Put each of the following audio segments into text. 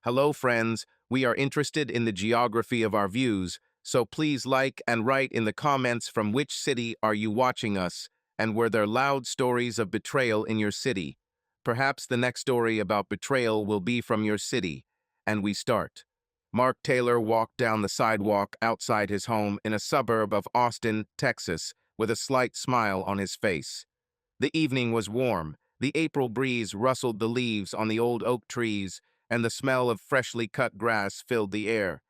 Hello, friends. We are interested in the geography of our views, so please like and write in the comments from which city are you watching us, and were there loud stories of betrayal in your city. Perhaps the next story about betrayal will be from your city. And we start. Mark Taylor walked down the sidewalk outside his home in a suburb of Austin, Texas, with a slight smile on his face. The evening was warm. The April breeze rustled the leaves on the old oak trees, and the smell of freshly cut grass filled the air.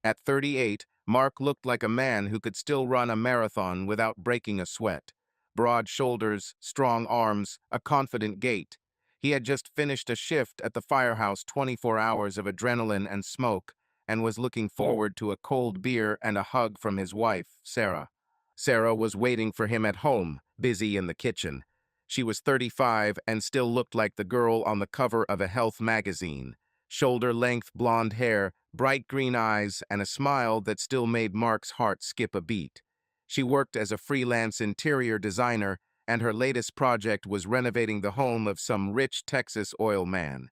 At 38, Mark looked like a man who could still run a marathon without breaking a sweat. Broad shoulders, strong arms, a confident gait. He had just finished a shift at the firehouse, 24 hours of adrenaline and smoke, and was looking forward to a cold beer and a hug from his wife, Sarah. Sarah was waiting for him at home, busy in the kitchen. She was 35 and still looked like the girl on the cover of a health magazine. Shoulder-length blonde hair, bright green eyes, and a smile that still made Mark's heart skip a beat. She worked as a freelance interior designer, and her latest project was renovating the home of some rich Texas oil man.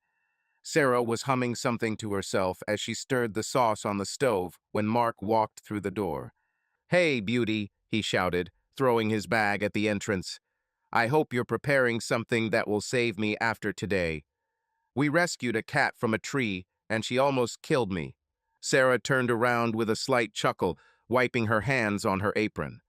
Sarah was humming something to herself as she stirred the sauce on the stove when Mark walked through the door. "Hey, beauty," he shouted, throwing his bag at the entrance. "I hope you're preparing something that will save me after today. We rescued a cat from a tree, and she almost killed me." Sarah turned around with a slight chuckle, wiping her hands on her apron.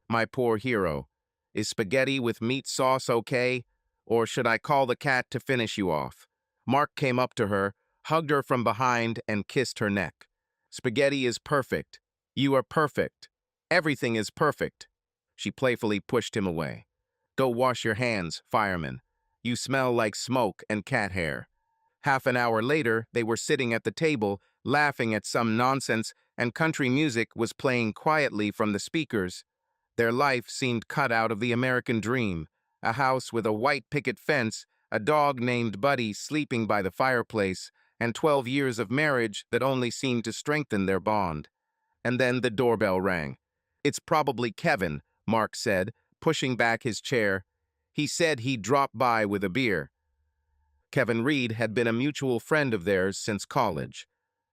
"My poor hero. Is spaghetti with meat sauce okay? Or should I call the cat to finish you off?" Mark came up to her, hugged her from behind, and kissed her neck. "Spaghetti is perfect. You are perfect. Everything is perfect." She playfully pushed him away. "Go wash your hands, fireman. You smell like smoke and cat hair." Half an hour later, they were sitting at the table, laughing at some nonsense, and country music was playing quietly from the speakers. Their life seemed cut out of the American dream. A house with a white picket fence, a dog named Buddy sleeping by the fireplace, and 12 years of marriage that only seemed to strengthen their bond. And then the doorbell rang. "It's probably Kevin," Mark said, pushing back his chair. "He said he'd drop by with a beer." Kevin Reed had been a mutual friend of theirs since college.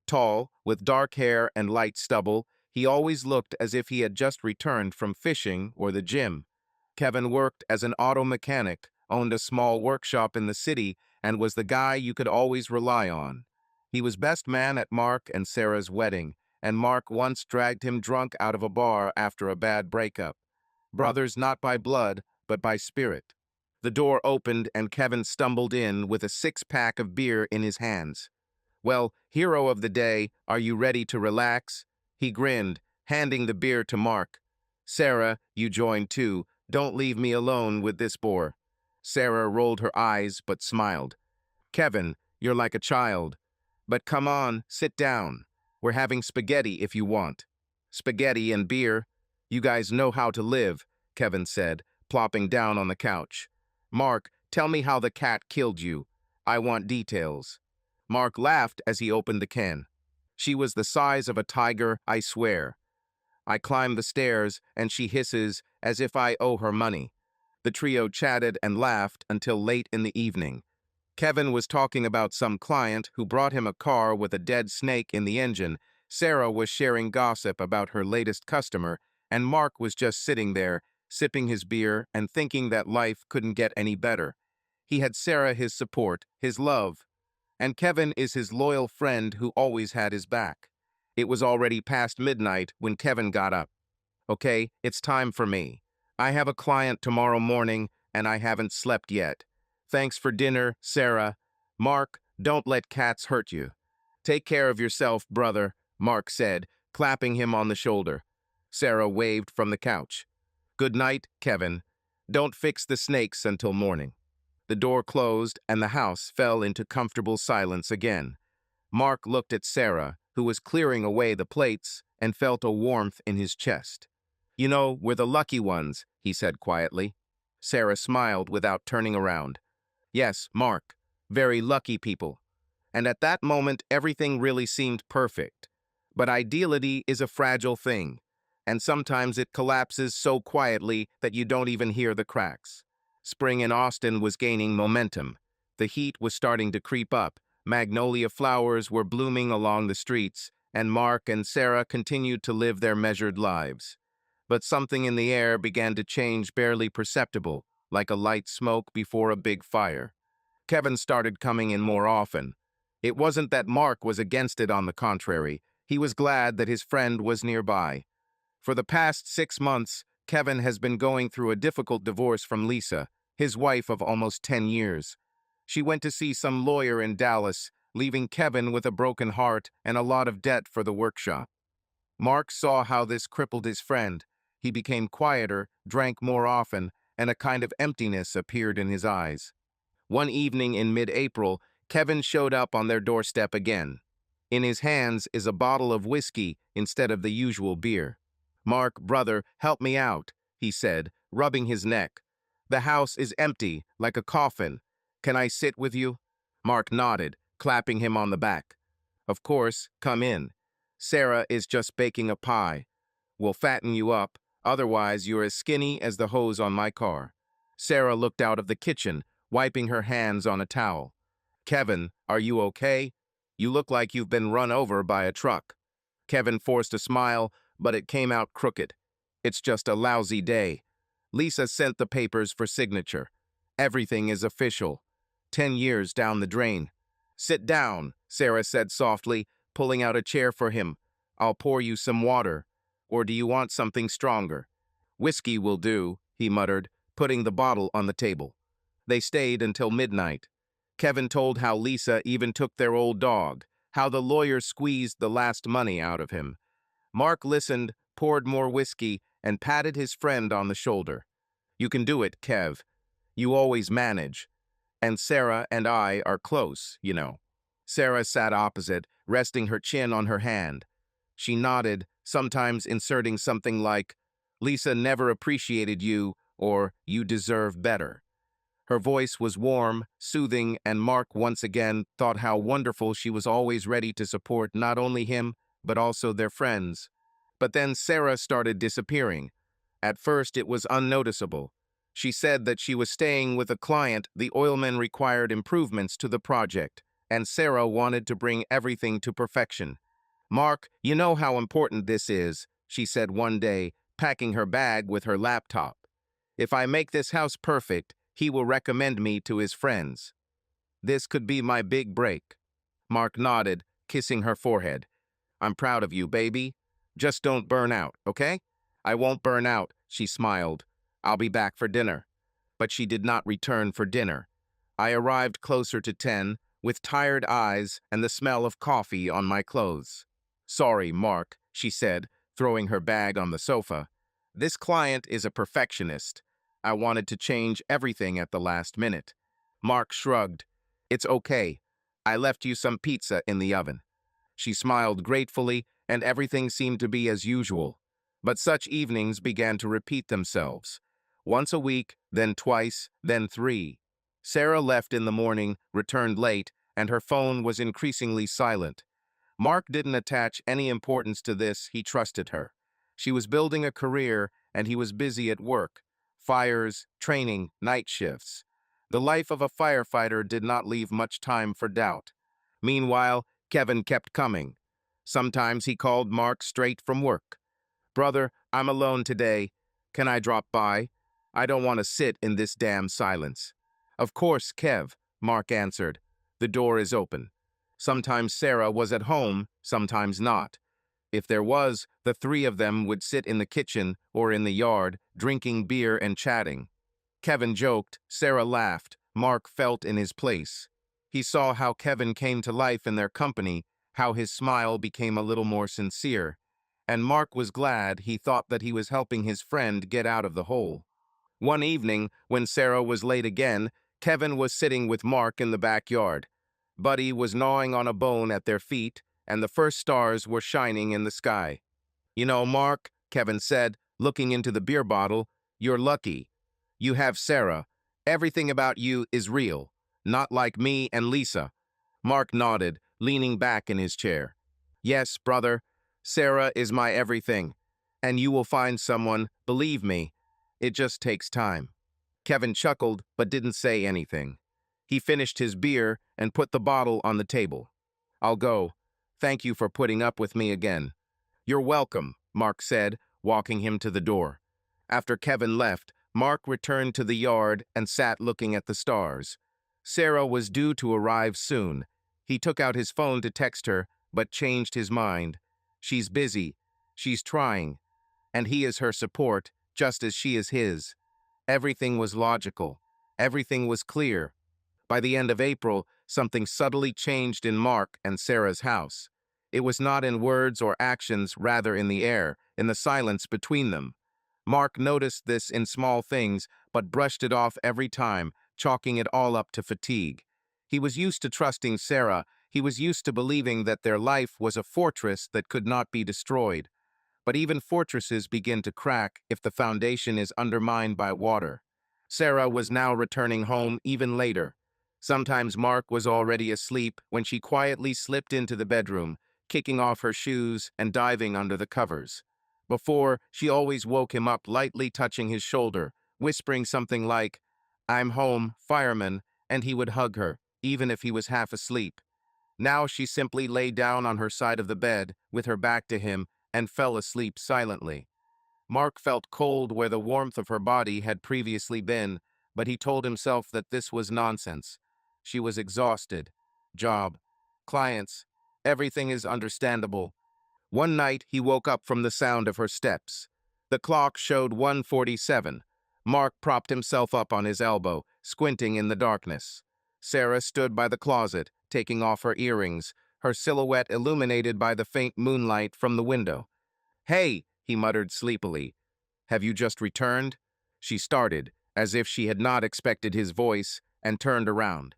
Tall, with dark hair and light stubble, he always looked as if he had just returned from fishing or the gym. Kevin worked as an auto mechanic, owned a small workshop in the city, and was the guy you could always rely on. He was best man at Mark and Sarah's wedding, and Mark once dragged him drunk out of a bar after a bad breakup. Brothers not by blood, but by spirit. The door opened and Kevin stumbled in with a six-pack of beer in his hands. "Well, hero of the day, are you ready to relax?" He grinned, handing the beer to Mark. "Sarah, you joined too. Don't leave me alone with this bore." Sarah rolled her eyes but smiled. "Kevin, you're like a child. But come on, sit down. We're having spaghetti if you want." "Spaghetti and beer. You guys know how to live," Kevin said, plopping down on the couch. "Mark, tell me how the cat killed you. I want details." Mark laughed as he opened the can. "She was the size of a tiger, I swear. I climb the stairs, and she hisses as if I owe her money." The trio chatted and laughed until late in the evening. Kevin was talking about some client who brought him a car with a dead snake in the engine. Sarah was sharing gossip about her latest customer, and Mark was just sitting there, sipping his beer and thinking that life couldn't get any better. He had Sarah his support, his love, and Kevin is his loyal friend who always had his back. It was already past midnight when Kevin got up. "Okay, it's time for me. I have a client tomorrow morning, and I haven't slept yet. Thanks for dinner, Sarah. Mark, don't let cats hurt you." "Take care of yourself, brother," Mark said, clapping him on the shoulder. Sarah waved from the couch. "Good night, Kevin. Don't fix the snakes until morning." The door closed, and the house fell into comfortable silence again. Mark looked at Sarah, who was clearing away the plates, and felt a warmth in his chest. "You know, we're the lucky ones," he said quietly. Sarah smiled without turning around. "Yes, Mark, very lucky people." And at that moment, everything really seemed perfect. But ideality is a fragile thing, and sometimes it collapses so quietly that you don't even hear the cracks. Spring in Austin was gaining momentum. The heat was starting to creep up, Magnolia flowers were blooming along the streets, and Mark and Sarah continued to live their measured lives. But something in the air began to change, barely perceptible, like a light smoke before a big fire. Kevin started coming in more often. It wasn't that Mark was against it, on the contrary. He was glad that his friend was nearby. For the past 6 months, Kevin has been going through a difficult divorce from Lisa, his wife of almost 10 years. She went to see some lawyer in Dallas, leaving Kevin with a broken heart and a lot of debt for the workshop. Mark saw how this crippled his friend. He became quieter, drank more often, and a kind of emptiness appeared in his eyes. One evening in mid-April, Kevin showed up on their doorstep again. In his hands is a bottle of whiskey instead of the usual beer. "Mark, brother, help me out," he said, rubbing his neck. "The house is empty, like a coffin. Can I sit with you?" Mark nodded, clapping him on the back. "Of course, come in. Sarah is just baking a pie. We'll fatten you up, otherwise you're as skinny as the hose on my car." Sarah looked out of the kitchen, wiping her hands on a towel. "Kevin, are you okay? You look like you've been run over by a truck." Kevin forced a smile, but it came out crooked. "It's just a lousy day. Lisa sent the papers for signature. Everything is official. 10 years down the drain." "Sit down," Sarah said softly, pulling out a chair for him. "I'll pour you some water. Or do you want something stronger?" "Whiskey will do," he muttered, putting the bottle on the table. They stayed until midnight. Kevin told how Lisa even took their old dog, how the lawyer squeezed the last money out of him. Mark listened, poured more whiskey, and patted his friend on the shoulder. "You can do it, Kev. You always manage. And Sarah and I are close, you know." Sarah sat opposite, resting her chin on her hand. She nodded, sometimes inserting something like, "Lisa never appreciated you," or "You deserve better." Her voice was warm, soothing, and Mark once again thought how wonderful she was, always ready to support not only him, but also their friends. But then Sarah started disappearing. At first, it was unnoticeable. She said that she was staying with a client. The oilman required improvements to the project, and Sarah wanted to bring everything to perfection. "Mark, you know how important this is," she said one day, packing her bag with her laptop. "If I make this house perfect, he will recommend me to his friends. This could be my big break." Mark nodded, kissing her forehead. "I'm proud of you, baby. Just don't burn out, okay?" "I won't burn out," she smiled. "I'll be back for dinner." But she did not return for dinner. I arrived closer to 10, with tired eyes and the smell of coffee on my clothes. "Sorry, Mark," she said, throwing her bag on the sofa. "This client is a perfectionist. I wanted to change everything at the last minute." Mark shrugged. "It's okay. I left you some pizza in the oven." She smiled gratefully, and everything seemed to be as usual. But such evenings began to repeat themselves. Once a week, then twice, then 3. Sarah left in the morning, returned late, and her phone was increasingly silent. Mark didn't attach any importance to this. He trusted her. She was building a career, and he was busy at work. Fires, training, night shifts. The life of a firefighter did not leave much time for doubt. Meanwhile, Kevin kept coming. Sometimes he called Mark straight from work. "Brother, I'm alone today. Can I drop by? I don't want to sit in this damn silence." "Of course, Kev," Mark answered. "The door is open." Sometimes Sarah was at home, sometimes not. If there was, the 3 of them would sit in the kitchen or in the yard, drinking beer and chatting. Kevin joked, Sarah laughed, Mark felt in his place. He saw how Kevin came to life in their company, how his smile became a little more sincere. And Mark was glad. He thought that he was helping his friend get out of the hole. One evening, when Sarah was late again, Kevin was sitting with Mark in the backyard. Buddy was gnawing on a bone at their feet, and the first stars were shining in the sky. "You know, Mark," Kevin said, looking into the beer bottle, "you're lucky. You have Sarah. Everything about you is real, not like me and Lisa." Mark nodded, leaning back in his chair. "Yes, brother, Sarah is my everything. And you will find someone, believe me. It just takes time." Kevin chuckled, but didn't say anything. He finished his beer and put the bottle on the table. "I'll go. Thank you for putting up with me again." "You're welcome," Mark said, walking him to the door. After Kevin left, Mark returned to the yard and sat looking at the stars. Sarah was due to arrive soon. He took out his phone to text her, but changed his mind. She's busy. She's trying. And he is her support, just as she is his. Everything was logical. Everything was clear. By the end of April, something subtly changed in Mark and Sarah's house. It was not in words or actions, rather in the air, in the silence between them. Mark noticed this in small things, but brushed it off every time, chalking it all up to fatigue. He was used to trusting Sarah. He was used to believing that their life was a fortress that could not be destroyed. But even fortresses begin to crack if the foundation is undermined by water. Sarah was now returning home even later. Sometimes Mark was already asleep when she quietly slipped into the bedroom, kicking off her shoes and diving under the covers. Before, she always woke him up, lightly touching his shoulder, whispering something like, "I'm home, fireman," and he would hug her, even if he was half asleep. Now she simply lay down on her side of the bed, with her back to him, and fell asleep silently. Mark felt cold where the warmth of her body had previously been, but he told himself that this was nonsense. She was exhausted. Job. Clients. Everything is understandable. One night, he woke up from the sound of her steps. The clock showed 1:47. Mark propped himself up on his elbow, squinting in the darkness. Sarah stood by the closet, taking off her earrings, her silhouette illuminated by the faint moonlight from the window. "Hey," he muttered sleepily. "Have you just returned?" She started, as if she had not expected his voice, and turned around.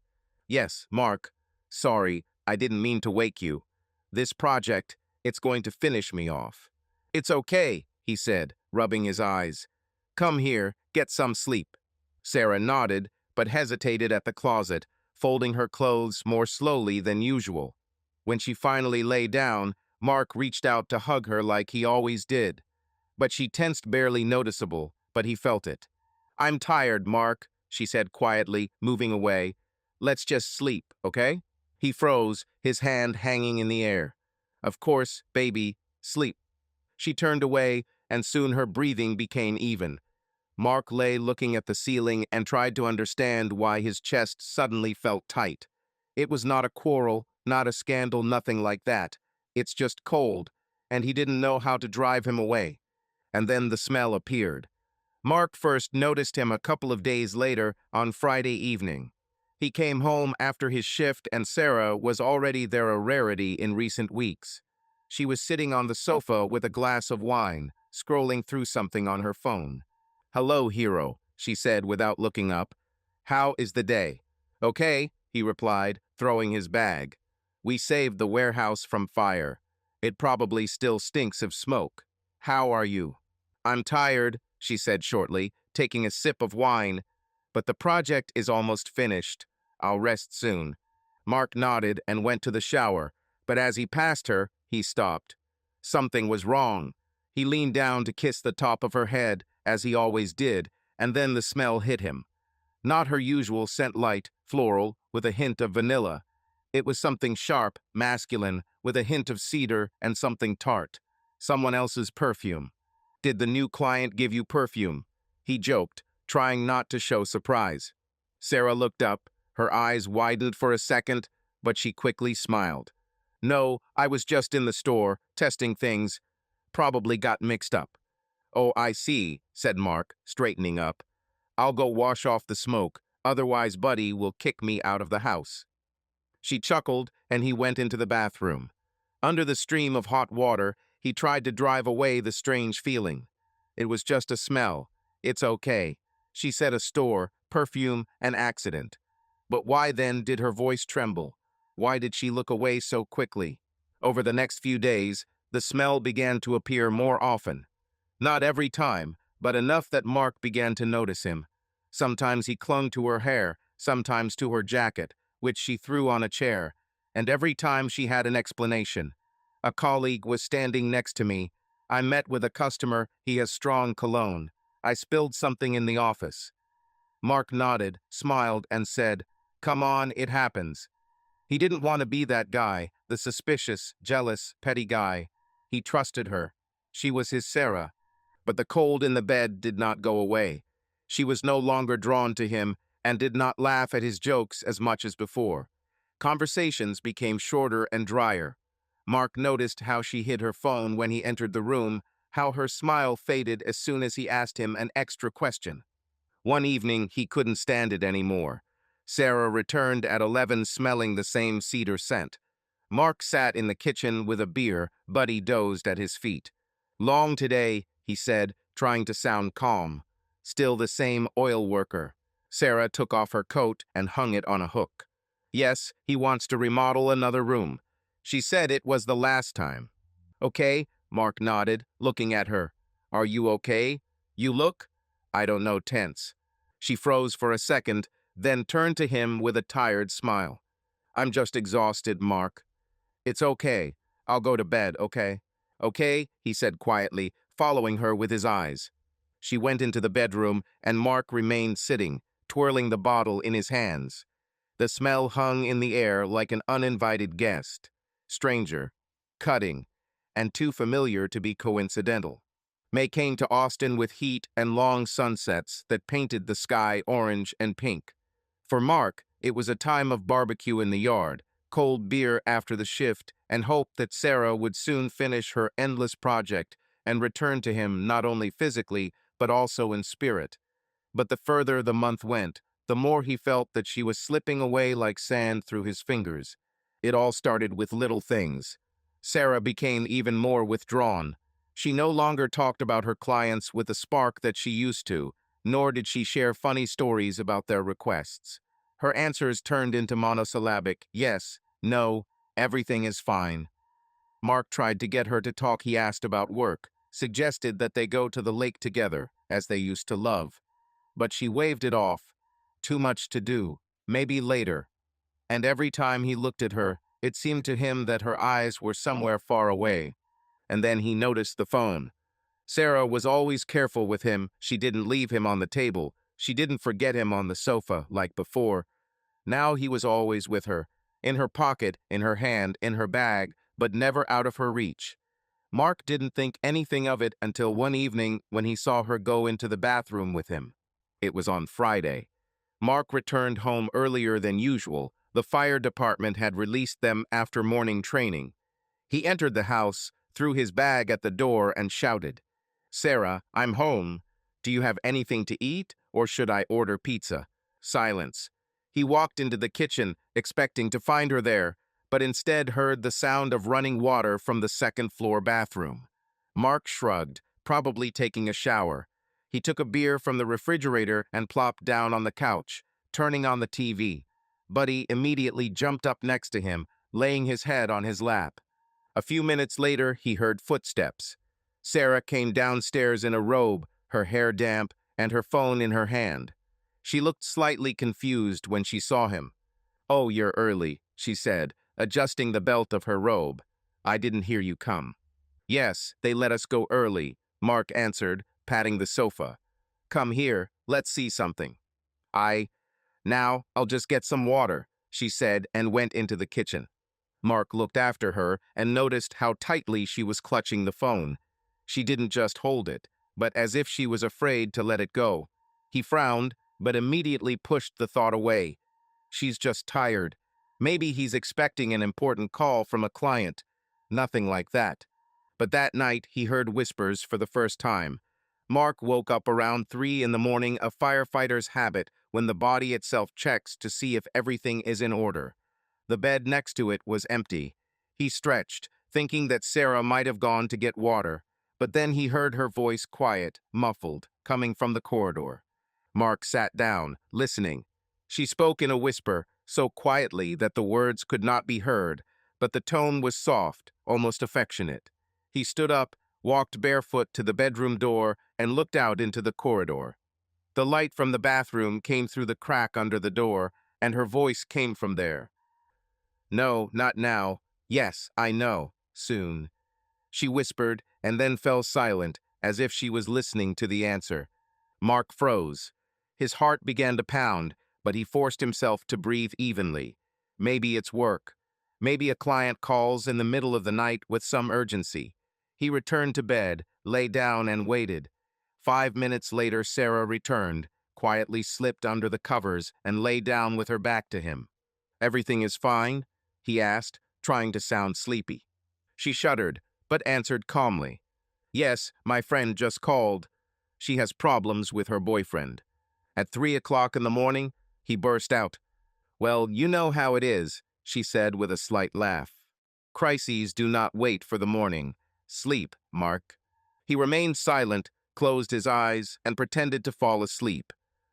"Yes, Mark. Sorry, I didn't mean to wake you. This project, it's going to finish me off." "It's okay," he said, rubbing his eyes. "Come here, get some sleep." Sarah nodded, but hesitated at the closet, folding her clothes more slowly than usual. When she finally lay down, Mark reached out to hug her like he always did. But she tensed, barely noticeable, but he felt it. "I'm tired, Mark," she said quietly, moving away. "Let's just sleep, okay?" He froze, his hand hanging in the air. "Of course, baby, sleep." She turned away, and soon her breathing became even. Mark lay looking at the ceiling and tried to understand why his chest suddenly felt tight. It was not a quarrel, not a scandal, nothing like that. It's just cold, and he didn't know how to drive him away. And then the smell appeared. Mark first noticed him a couple of days later on Friday evening. He came home after his shift, and Sarah was already there, a rarity in recent weeks. She was sitting on the sofa with a glass of wine, scrolling through something on her phone. "Hello, hero," she said without looking up. "How is the day?" "Okay," he replied, throwing his bag. "We saved the warehouse from fire. It probably still stinks of smoke. How are you?" "I'm tired," she said shortly, taking a sip of wine. "But the project is almost finished. I'll rest soon." Mark nodded and went to the shower, but as he passed her, he stopped. Something was wrong. He leaned down to kiss the top of her head, as he always did, and then the smell hit him. Not her usual scent, light, floral, with a hint of vanilla. It was something sharp, masculine, with a hint of cedar and something tart. Someone else's perfume. "Did the new client give you perfume?" he joked, trying not to show surprise. Sarah looked up, her eyes widened for a second, but she quickly smiled. "No, I was just in the store, testing things. Probably got mixed up." "Oh, I see," said Mark, straightening up. "I'll go wash off the smoke, otherwise Buddy will kick me out of the house." She chuckled, and he went into the bathroom. Under the stream of hot water, he tried to drive away the strange feeling. It was just a smell. "It's okay." She said a store, perfume, an accident. But why then did her voice tremble? Why did she look away so quickly? Over the next few days, the smell began to appear more often. Not every time, but enough that Mark began to notice him. Sometimes he clung to her hair, sometimes to her jacket, which she threw on a chair, and every time she had an explanation. "A colleague was standing next to me. I met with a customer, he has strong cologne. I spilled something in the office." Mark nodded, smiled, and said, Come on, it happens. He didn't want to be that guy, the suspicious, jealous, petty guy. He trusted her. She was his Sarah. But the cold in the bed did not go away. She was no longer drawn to him and did not laugh at his jokes as much as before. Conversations became shorter and drier. Mark noticed how she hid her phone when he entered the room, how her smile faded as soon as he asked him an extra question. One evening, he couldn't stand it anymore. Sarah returned at 11 smelling the same cedar scent. Mark sat in the kitchen with a beer, Buddy dozed at his feet. Long today, he said, trying to sound calm. Still the same oil worker. Sarah took off her coat and hung it on a hook. Yes, he wants to remodel another room. She said it was the last time. Okay, Mark nodded, looking at her. Are you okay? You look? I don't know, tense. She froze for a second, then turned to him with a tired smile. I'm just exhausted, Mark. It's okay. I'll go to bed, okay? Okay, he said quietly, following her with his eyes. She went into the bedroom, and Mark remained sitting, twirling the bottle in his hands. The smell hung in the air like an uninvited guest. Stranger, cutting, and too familiar to be coincidental. May came to Austin with heat and long sunsets that painted the sky orange and pink. For Mark, it was a time of barbecue in the yard, cold beer after the shift, and hope that Sarah would soon finish her endless project and return to him not only physically, but also in spirit. But the further the month went, the more he felt that she was slipping away like sand through his fingers. It all started with little things. Sarah became even more withdrawn. She no longer talked about her clients with the spark that she used to, nor did she share funny stories about their requests. Her answers turned into monosyllabic, yes, no, everything is fine. Mark tried to get her to talk. He asked about work, suggested that they go to the lake together, as they used to love. But she waved it off. Too much to do, maybe later. And every time he looked at her, it seemed to him that her eyes were somewhere far away. And then he noticed the phone. Sarah was always careful with him. She didn't leave him on the table. She didn't forget him on the sofa like before. Now he was always with her, in her pocket, in her hand, in her bag, but never out of her reach. Mark didn't think anything of it until one evening when he saw her go into the bathroom with him. It was on Friday. Mark returned home earlier than usual. The fire department had released them after morning training. He entered the house, threw his bag at the door, and shouted, Sarah, I'm home. Do you have anything to eat, or should I order pizza? Silence. He walked into the kitchen, expecting to find her there, but instead heard the sound of running water from the second-floor bathroom. Mark shrugged, probably taking a shower. He took a beer from the refrigerator and plopped down on the couch, turning on the TV. Buddy immediately jumped up next to him, laying his head on his lap. A few minutes later, he heard footsteps. Sarah came downstairs in a robe, her hair damp, and her phone in her hand. She looked slightly confused when she saw him. Oh, you're early, she said, adjusting the belt of her robe. I didn't hear you come. Yes, they let us go early, Mark answered, patting the sofa. Come here, let's see something. Now, I'll just get some water, she said and went into the kitchen. Mark looked after her and noticed how tightly she was clutching the phone. She didn't just hold it, but as if she was afraid to let it go. He frowned, but immediately pushed the thought away. She's just tired. Maybe he's expecting an important call from a client. Nothing like that. But that night, he heard whispers for the first time. Mark woke up around 3 in the morning, a firefighter's habit when the body itself checks to see if everything is in order. The bed next to it was empty. He stretched, thinking that Sarah might have gone to get water, but then he heard her voice quiet, muffled, coming from the corridor. Mark sat down, listening. She spoke in a whisper, so quietly that the words could not be heard, but the tone was soft, almost affectionate. He stood up, walked barefoot to the bedroom door, and looked out into the corridor. The light from the bathroom came through the crack under the door, and her voice came from there. No, not now. Yes, I know. Soon. She whispered, and then fell silent, as if she was listening to the answer. Mark froze. His heart began to pound, but he forced himself to breathe evenly. Maybe it's work. Maybe a client calls in the middle of the night with some urgency. He returned to bed, lay down, and waited. 5 minutes later, Sarah returned, quietly slipped under the covers, and lay down with her back to him. "Everything is fine?" he asked, trying to sound sleepy. She shuddered, but answered calmly. "Yes, my friend just called. She has problems with her boyfriend." At 3 o'clock in the morning, he burst out. "Well, you know how it is," she said with a slight laugh. "Crises do not wait for the morning. Sleep, Mark." He remained silent, closed his eyes, and pretended to fall asleep.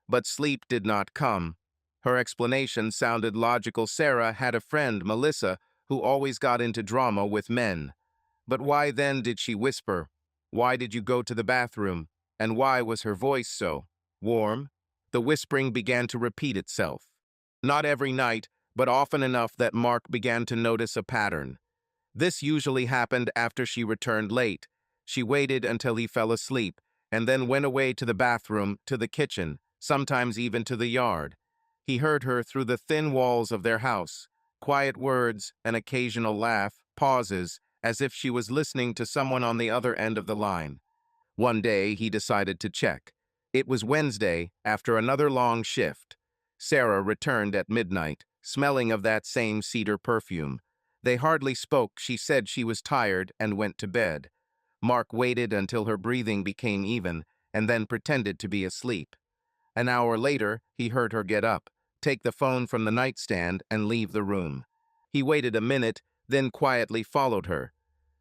But sleep did not come. Her explanation sounded logical. Sarah had a friend, Melissa, who always got into drama with men. But why then did she whisper? Why did you go to the bathroom? And why was her voice so warm? The whispering began to repeat itself. Not every night, but often enough that Mark began to notice a pattern. This usually happened after she returned late. She waited until he fell asleep, and then went away to the bathroom, to the kitchen, sometimes even to the yard. He heard her through the thin walls of their house. Quiet words, an occasional laugh, pauses, as if she was listening to someone on the other end of the line. One day, he decided to check. It was Wednesday, after another long shift. Sarah returned at midnight, smelling of that same cedar perfume. They hardly spoke. She said she was tired and went to bed. Mark waited until her breathing became even, and then pretended to be asleep. An hour later, he heard her get up, take the phone from the nightstand, and leave the room. He waited a minute, then quietly followed her.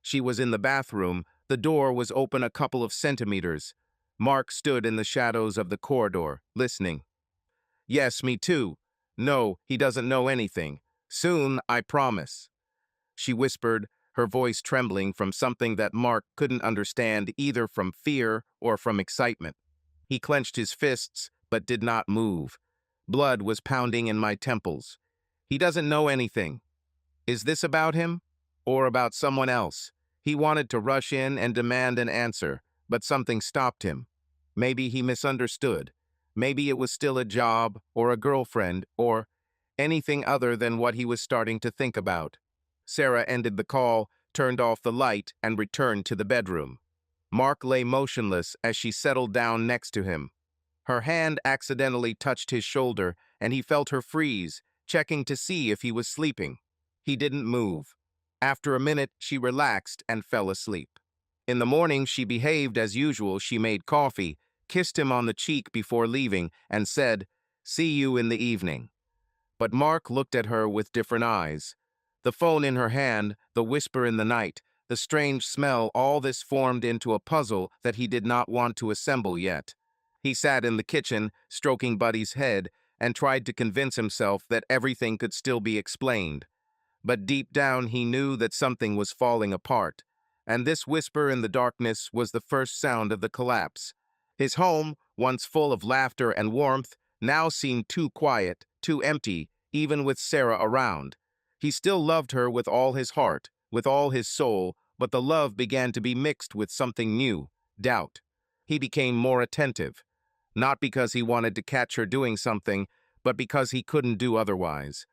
She was in the bathroom. The door was open a couple of centimeters. Mark stood in the shadows of the corridor, listening. "Yes, me too. No, he doesn't know anything. Soon, I promise." She whispered, her voice trembling from something that Mark couldn't understand, either from fear or from excitement. He clenched his fists, but did not move. Blood was pounding in my temples. "He doesn't know anything. Is this about him? Or about someone else?" He wanted to rush in and demand an answer, but something stopped him. Maybe he misunderstood. Maybe it was still a job, or a girlfriend, or anything other than what he was starting to think about. Sarah ended the call, turned off the light, and returned to the bedroom. Mark lay motionless as she settled down next to him. Her hand accidentally touched his shoulder, and he felt her freeze, checking to see if he was sleeping. He didn't move. After a minute, she relaxed and fell asleep. In the morning, she behaved as usual. She made coffee, kissed him on the cheek before leaving, and said, "See you in the evening." But Mark looked at her with different eyes. The phone in her hand, the whisper in the night, the strange smell, all this formed into a puzzle that he did not want to assemble yet. He sat in the kitchen, stroking Buddy's head, and tried to convince himself that everything could still be explained. But deep down he knew that something was falling apart, and this whisper in the darkness was the first sound of the collapse. His home, once full of laughter and warmth, now seemed too quiet, too empty, even with Sarah around. He still loved her with all his heart, with all his soul, but the love began to be mixed with something new, doubt. He became more attentive, not because he wanted to catch her doing something, but because he couldn't do otherwise.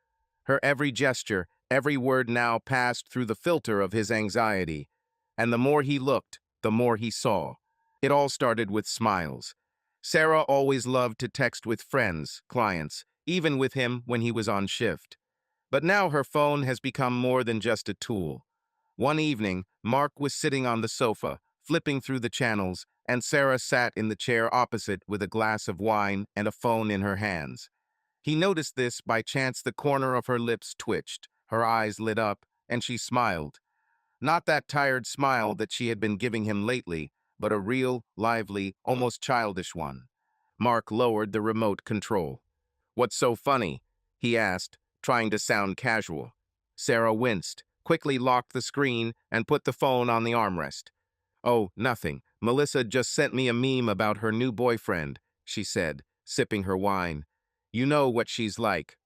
Her every gesture, every word now passed through the filter of his anxiety, and the more he looked, the more he saw. It all started with smiles. Sarah always loved to text with friends, clients, even with him when he was on shift. But now her phone has become more than just a tool. One evening, Mark was sitting on the sofa, flipping through the channels, and Sarah sat in the chair opposite with a glass of wine and a phone in her hands. He noticed this by chance. The corner of her lips twitched, her eyes lit up, and she smiled. Not that tired smile that she had been giving him lately, but a real, lively, almost childish one. Mark lowered the remote control. "What's so funny?" he asked, trying to sound casual. Sarah winced, quickly locked the screen, and put the phone on the armrest. "Oh, nothing. Melissa just sent me a meme about her new boyfriend," she said, sipping her wine. "You know what she's like."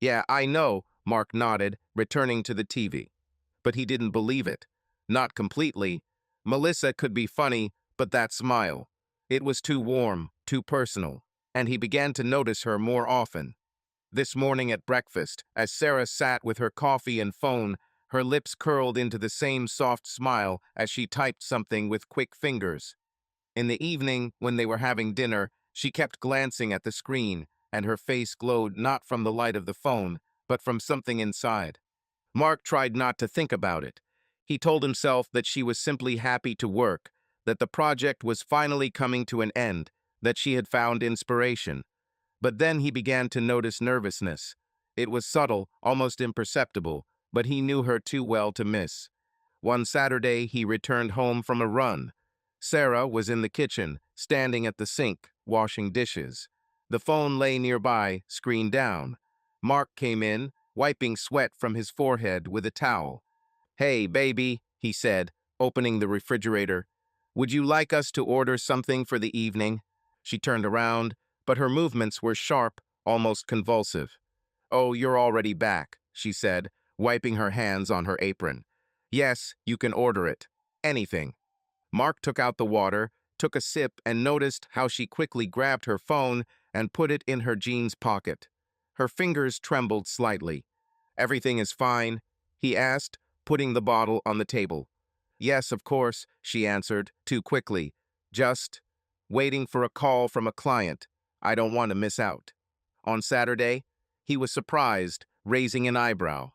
"Yeah, I know," Mark nodded, returning to the TV. But he didn't believe it. Not completely. Melissa could be funny, but that smile. It was too warm, too personal. and he began to notice her more often. This morning at breakfast, as Sarah sat with her coffee and phone, her lips curled into the same soft smile as she typed something with quick fingers. In the evening, when they were having dinner, she kept glancing at the screen, and her face glowed not from the light of the phone, but from something inside. Mark tried not to think about it. He told himself that she was simply happy to work, that the project was finally coming to an end, that she had found inspiration. But then he began to notice nervousness. It was subtle, almost imperceptible, but he knew her too well to miss. One Saturday, he returned home from a run. Sarah was in the kitchen, standing at the sink, washing dishes. The phone lay nearby, screen down. Mark came in, wiping sweat from his forehead with a towel. "Hey, baby," he said, opening the refrigerator. "Would you like us to order something for the evening?" She turned around, but her movements were sharp, almost convulsive. "Oh, you're already back," she said, wiping her hands on her apron. "Yes, you can order it. Anything." Mark took out the water, took a sip, and noticed how she quickly grabbed her phone and put it in her jeans pocket. Her fingers trembled slightly. "Everything is fine?" he asked, putting the bottle on the table. "Yes, of course," she answered, too quickly. "Just waiting for a call from a client. I don't want to miss out." On Saturday, he was surprised, raising an eyebrow.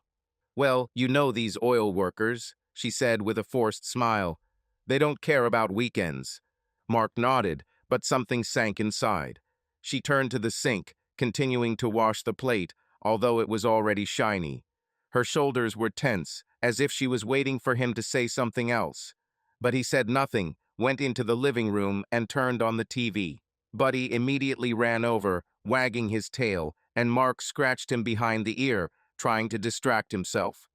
"Well, you know these oil workers," she said with a forced smile. "They don't care about weekends." Mark nodded, but something sank inside. She turned to the sink, continuing to wash the plate, although it was already shiny. Her shoulders were tense, as if she was waiting for him to say something else. But he said nothing, went into the living room, and turned on the TV. Buddy immediately ran over, wagging his tail, and Mark scratched him behind the ear, trying to distract himself.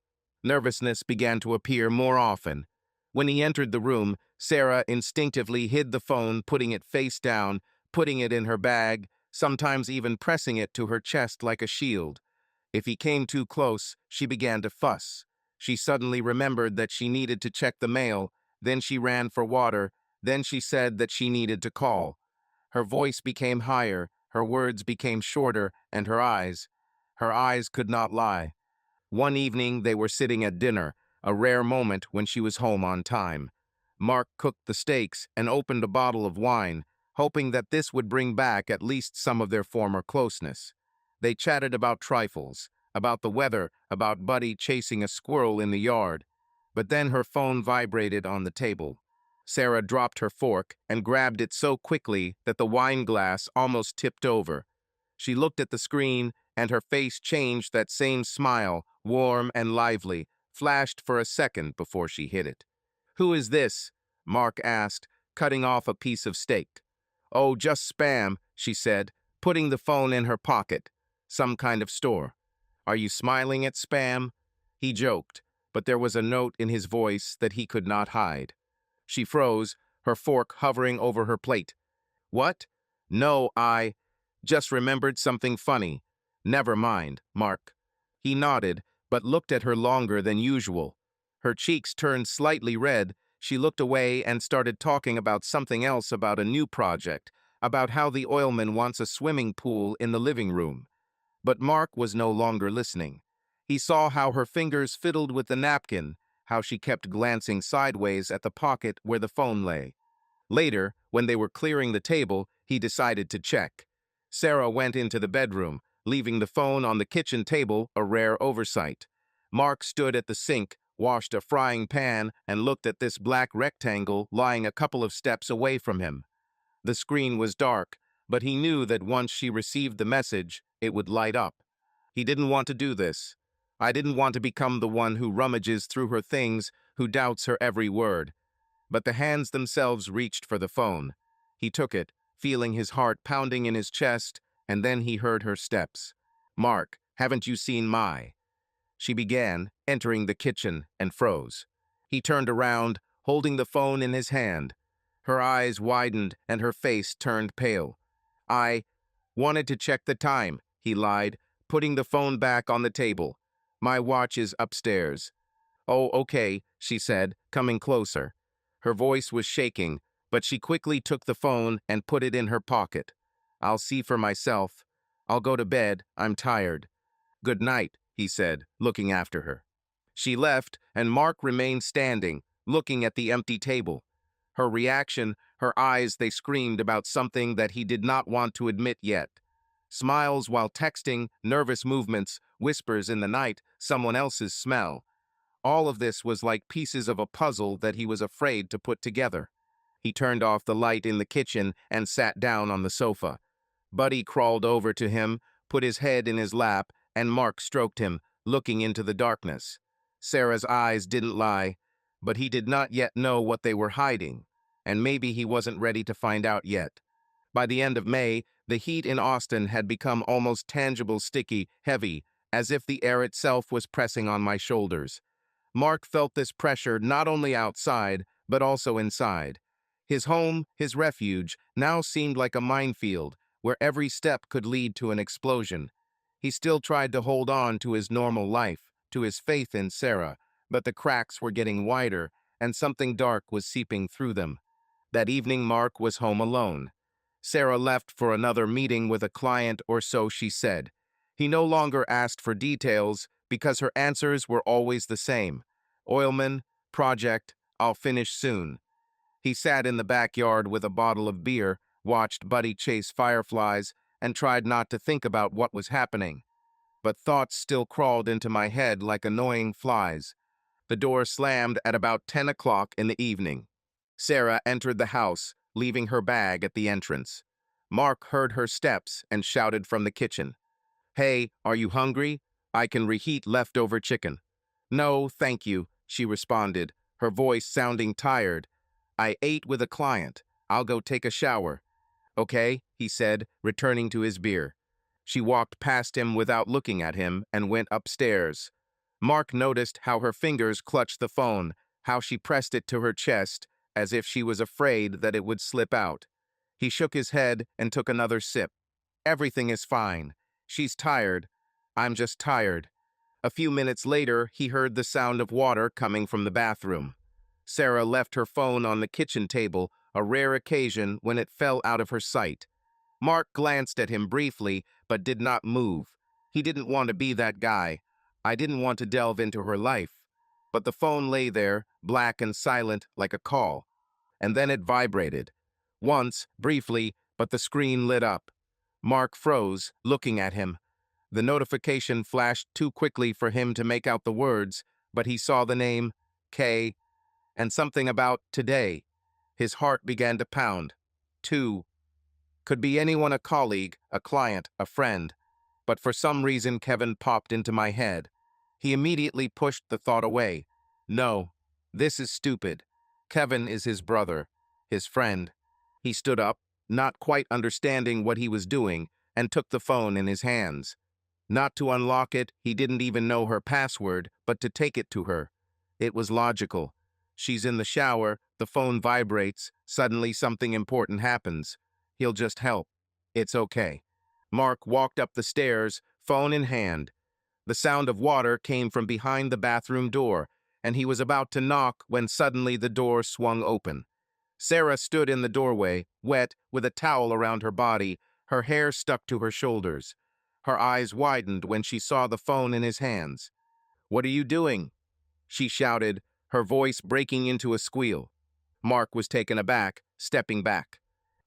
Nervousness began to appear more often. When he entered the room, Sarah instinctively hid the phone, putting it face down, putting it in her bag, sometimes even pressing it to her chest like a shield. If he came too close, she began to fuss. She suddenly remembered that she needed to check the mail, then she ran for water, then she said that she needed to call. Her voice became higher, her words became shorter, and her eyes could not lie. One evening they were sitting at dinner, a rare moment when she was home on time. Mark cooked the steaks and opened a bottle of wine, hoping that this would bring back at least some of their former closeness. They chatted about trifles, about the weather, about Buddy chasing a squirrel in the yard. But then her phone vibrated on the table. Sarah dropped her fork and grabbed it so quickly that the wine glass almost tipped over. She looked at the screen, and her face changed. That same smile, warm and lively, flashed for a second before she hid it. "Who is this?" Mark asked, cutting off a piece of steak. "Oh, just spam," she said, putting the phone in her pocket. "Some kind of store." "Are you smiling at spam?" He joked, but there was a note in his voice that he could not hide. She froze, her fork hovering over her plate. "What?" "No, I just remembered something funny." "Never mind, Mark." He nodded, but looked at her longer than usual. Her cheeks turned slightly red. She looked away and started talking about something else, about a new project, about how the oilman wants a swimming pool in the living room. But Mark was no longer listening. He saw how her fingers fiddled with the napkin, how she kept glancing sideways at the pocket where the phone lay. Later, when they were clearing the table, he decided to check. Sarah went into the bedroom, leaving the phone on the kitchen table, a rare oversight. Mark stood at the sink, washed a frying pan, and looked at this black rectangle lying a couple of steps away from him. The screen was dark, but he knew that once she received the message, it would light up. He didn't want to do this. I didn't want to become the one who rummages through her things, who doubts her every word. But the hands themselves reached for the phone. He took it, feeling his heart pounding in his chest, and then he heard her steps. "Mark, haven't you seen my?" She began, entering the kitchen, and froze. He turned around, holding the phone in his hand. Her eyes widened and her face turned pale. "I wanted to check the time," he lied, putting the phone back on the table. "My watch is upstairs." "Oh, okay," she said, coming closer. Her voice was shaking, but she quickly took the phone and put it in her pocket. I'll see for myself. I'll go to bed. I'm tired. Good night, he said, looking after her. She left, and Mark remained standing, looking at the empty table. Her reaction, her eyes, they screamed about something that he did not want to admit yet. Smiles while texting, nervous movements, whispers in the night, someone else's smell. All of this was like pieces of a puzzle that he was afraid to put together. He turned off the light in the kitchen and sat down on the sofa. Buddy crawled over to him, put his head in his lap, and Mark stroked him, looking into the darkness. Sarah's eyes didn't lie, but he did not yet know what they were hiding, and maybe he wasn't ready to find out yet. By the end of May, the heat in Austin had become almost tangible, sticky, heavy, as if the air itself was pressing on my shoulders. Mark felt this pressure not only outside, but also inside. His home, his refuge, now seemed like a minefield, where every step could lead to an explosion. He still tried to hold on to his normal life, to his faith in Sarah, but the cracks were getting wider, and something dark was seeping through them. That evening, Mark was home alone. Sarah left for another meeting with a client, or so she said. He no longer asked for details because her answers were always the same. Oilman, project, I'll finish soon. He sat in the backyard with a bottle of beer, watched Buddy chase fireflies, and tried not to think about what was happening. But thoughts still crawled into my head like annoying flies. The door slammed at about 10 o'clock in the evening. Sarah entered the house, leaving her bag at the entrance. Mark heard her steps and shouted from the kitchen. Hey, are you hungry? I can reheat leftover chicken. No, thank you, she responded, her voice sounding tired. I ate with a client. I'll go take a shower. Okay, he said, returning to his beer. She walked past him without looking at him and went upstairs. Mark noticed how her fingers clutched the phone, how she pressed it to her chest, as if she was afraid that it would slip out. He shook his head and took another sip. Everything is fine. She's tired. I'm just tired. A few minutes later, he heard the sound of water coming from the bathroom. Sarah left her phone on the kitchen table, a rare occasion when it fell out of her sight. Mark glanced at him briefly, but did not move. He didn't want to be that guy. I didn't want to delve into her life. But the phone lay there, black and silent like a call. And then it vibrated. Once, briefly, but the screen lit up. Mark froze, looking at him. The notification flashed too quickly for him to make out the words, but he saw the name, K, and something about today. His heart began to pound. 2. Could be anyone, a colleague, a client, a friend. But for some reason, Kevin popped into my head. He immediately pushed the thought away. No, this is stupid. Kevin is his brother, his friend. He stood up, not quite understanding what he was doing, and took the phone in his hands. Not to unlock it, he didn't even know her password, but to take it to her. It was logical. She's in the shower, the phone vibrates, suddenly something important happens. He'll just help. It's okay. Mark walked up the stairs, phone in hand. The sound of water came from behind the bathroom door, and he was about to knock when suddenly the door swung open. Sarah stood in the doorway, wet, with a towel around her body, her hair stuck to her shoulders. Her eyes widened when she saw the phone in his hands. "What are you doing?" she shouted, her voice breaking into a squeal. Mark was taken aback, stepping back.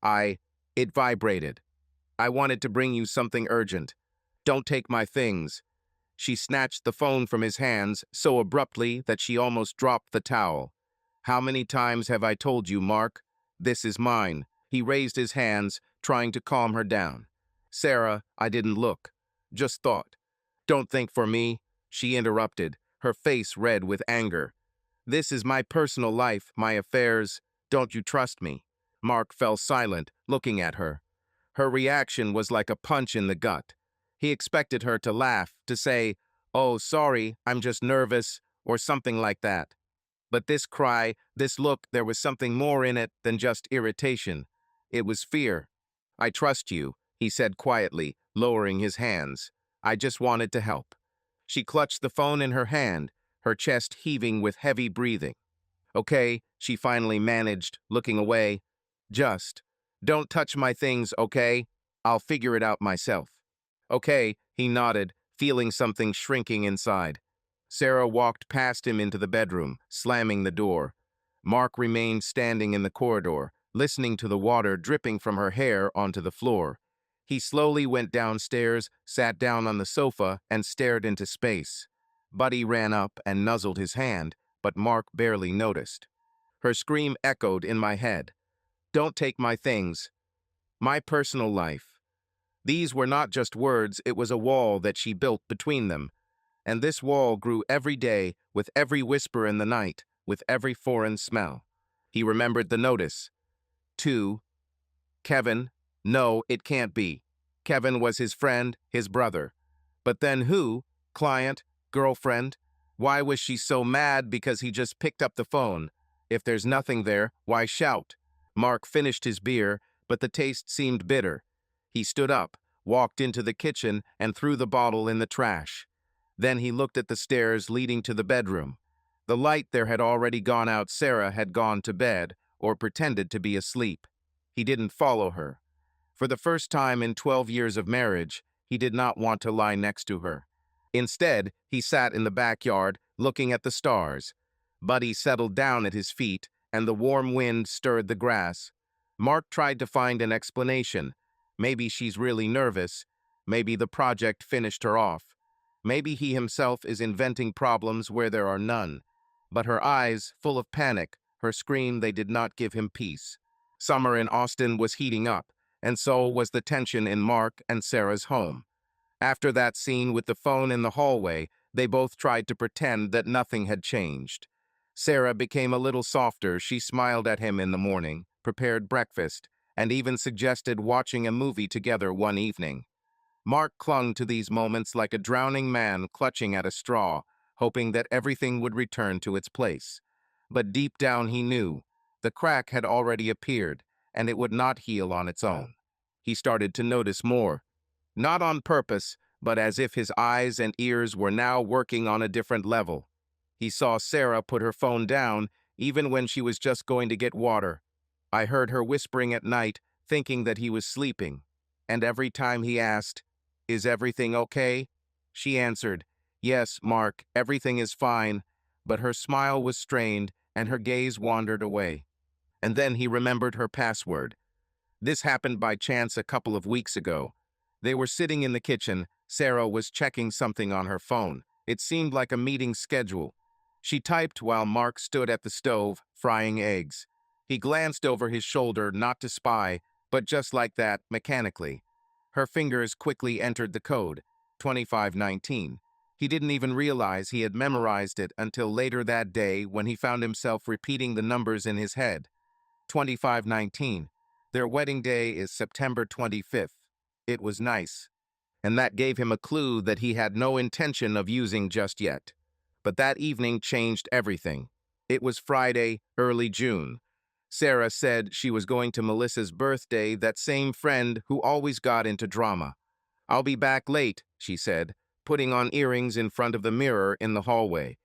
It vibrated. "I wanted to bring you something urgent. Don't take my things." She snatched the phone from his hands so abruptly that she almost dropped the towel. "How many times have I told you, Mark? This is mine." He raised his hands, trying to calm her down. "Sarah, I didn't look. Just thought." "Don't think for me," she interrupted, her face red with anger. "This is my personal life, my affairs. Don't you trust me?" Mark fell silent, looking at her. Her reaction was like a punch in the gut. He expected her to laugh, to say, "Oh, sorry, I'm just nervous," or something like that. But this cry, this look, there was something more in it than just irritation. It was fear. "I trust you," he said quietly, lowering his hands. "I just wanted to help." She clutched the phone in her hand, her chest heaving with heavy breathing. "Okay," she finally managed, looking away. "Just don't touch my things, okay? I'll figure it out myself. Okay, he nodded, feeling something shrinking inside. Sarah walked past him into the bedroom, slamming the door. Mark remained standing in the corridor, listening to the water dripping from her hair onto the floor. He slowly went downstairs, sat down on the sofa, and stared into space. Buddy ran up and nuzzled his hand, but Mark barely noticed. Her scream echoed in my head. Don't take my things. My personal life. These were not just words, it was a wall that she built between them. And this wall grew every day, with every whisper in the night, with every foreign smell. He remembered the notice. To Kevin. No, it can't be. Kevin was his friend, his brother. But then who? Client? Girlfriend? Why was she so mad because he just picked up the phone? If there's nothing there, why shout? Mark finished his beer, but the taste seemed bitter. He stood up, walked into the kitchen, and threw the bottle in the trash. Then he looked at the stairs leading to the bedroom. The light there had already gone out. Sarah had gone to bed, or pretended to be asleep. He didn't follow her. For the first time in 12 years of marriage, he did not want to lie next to her. Instead, he sat in the backyard, looking at the stars. Buddy settled down at his feet, and the warm wind stirred the grass. Mark tried to find an explanation. Maybe she's really nervous. Maybe the project finished her off. Maybe he himself is inventing problems where there are none. But her eyes, full of panic, her scream, they did not give him peace. Summer in Austin was heating up, and so was the tension in Mark and Sarah's home. After that scene with the phone in the hallway, they both tried to pretend that nothing had changed. Sarah became a little softer. She smiled at him in the morning, prepared breakfast, and even suggested watching a movie together one evening. Mark clung to these moments like a drowning man clutching at a straw, hoping that everything would return to its place. But deep down he knew the crack had already appeared, and it would not heal on its own. He started to notice more, not on purpose, but as if his eyes and ears were now working on a different level. He saw Sarah put her phone down, even when she was just going to get water. I heard her whispering at night, thinking that he was sleeping. And every time he asked, "Is everything okay?" she answered, "Yes, Mark, everything is fine," but her smile was strained and her gaze wandered away. And then he remembered her password. This happened by chance a couple of weeks ago. They were sitting in the kitchen. Sarah was checking something on her phone. It seemed like a meeting schedule. She typed while Mark stood at the stove, frying eggs. He glanced over his shoulder, not to spy, but just like that, mechanically. Her fingers quickly entered the code, 2519. He didn't even realize he had memorized it until later that day when he found himself repeating the numbers in his head. 2519. Their wedding day is September 25th. It was nice. And that gave him a clue that he had no intention of using just yet. But that evening changed everything. It was Friday, early June. Sarah said she was going to Melissa's birthday, that same friend who always got into drama. "I'll be back late," she said, putting on earrings in front of the mirror in the hallway.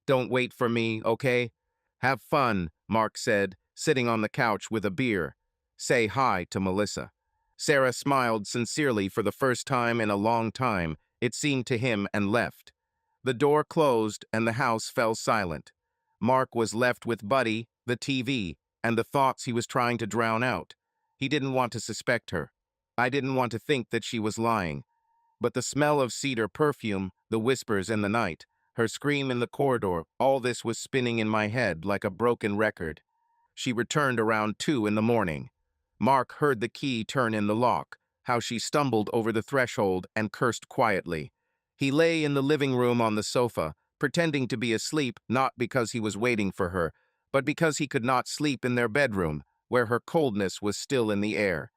"Don't wait for me, okay?" "Have fun," Mark said, sitting on the couch with a beer. "Say hi to Melissa." Sarah smiled sincerely for the first time in a long time, it seemed to him, and left. The door closed and the house fell silent. Mark was left with Buddy, the TV, and the thoughts he was trying to drown out. He didn't want to suspect her. I didn't want to think that she was lying. But the smell of cedar perfume, the whispers in the night, her scream in the corridor, all this was spinning in my head like a broken record. She returned around 2 in the morning. Mark heard the key turn in the lock, how she stumbled over the threshold and cursed quietly. He lay in the living room on the sofa, pretending to be asleep, not because he was waiting for her, but because he could not sleep in their bedroom, where her coldness was still in the air.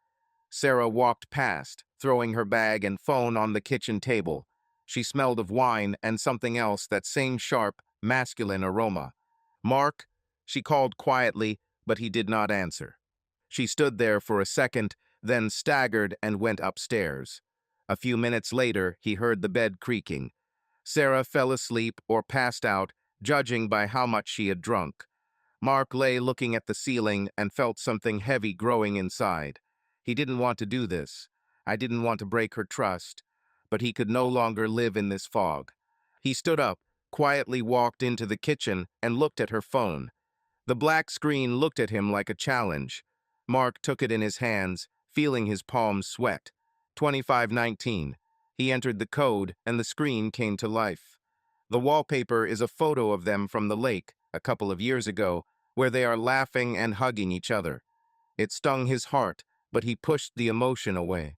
Sarah walked past, throwing her bag and phone on the kitchen table. She smelled of wine and something else, that same sharp, masculine aroma. "Mark?" she called quietly, but he did not answer. She stood there for a second, then staggered and went upstairs. A few minutes later, he heard the bed creaking. Sarah fell asleep or passed out, judging by how much she had drunk. Mark lay looking at the ceiling and felt something heavy growing inside. He didn't want to do this. I didn't want to break her trust, but he could no longer live in this fog. He stood up, quietly walked into the kitchen, and looked at her phone. The black screen looked at him like a challenge. Mark took it in his hands, feeling his palms sweat. 2519. He entered the code, and the screen came to life. The wallpaper is a photo of them from the lake, a couple of years ago, where they are laughing and hugging each other. It stung his heart, but he pushed the emotion away.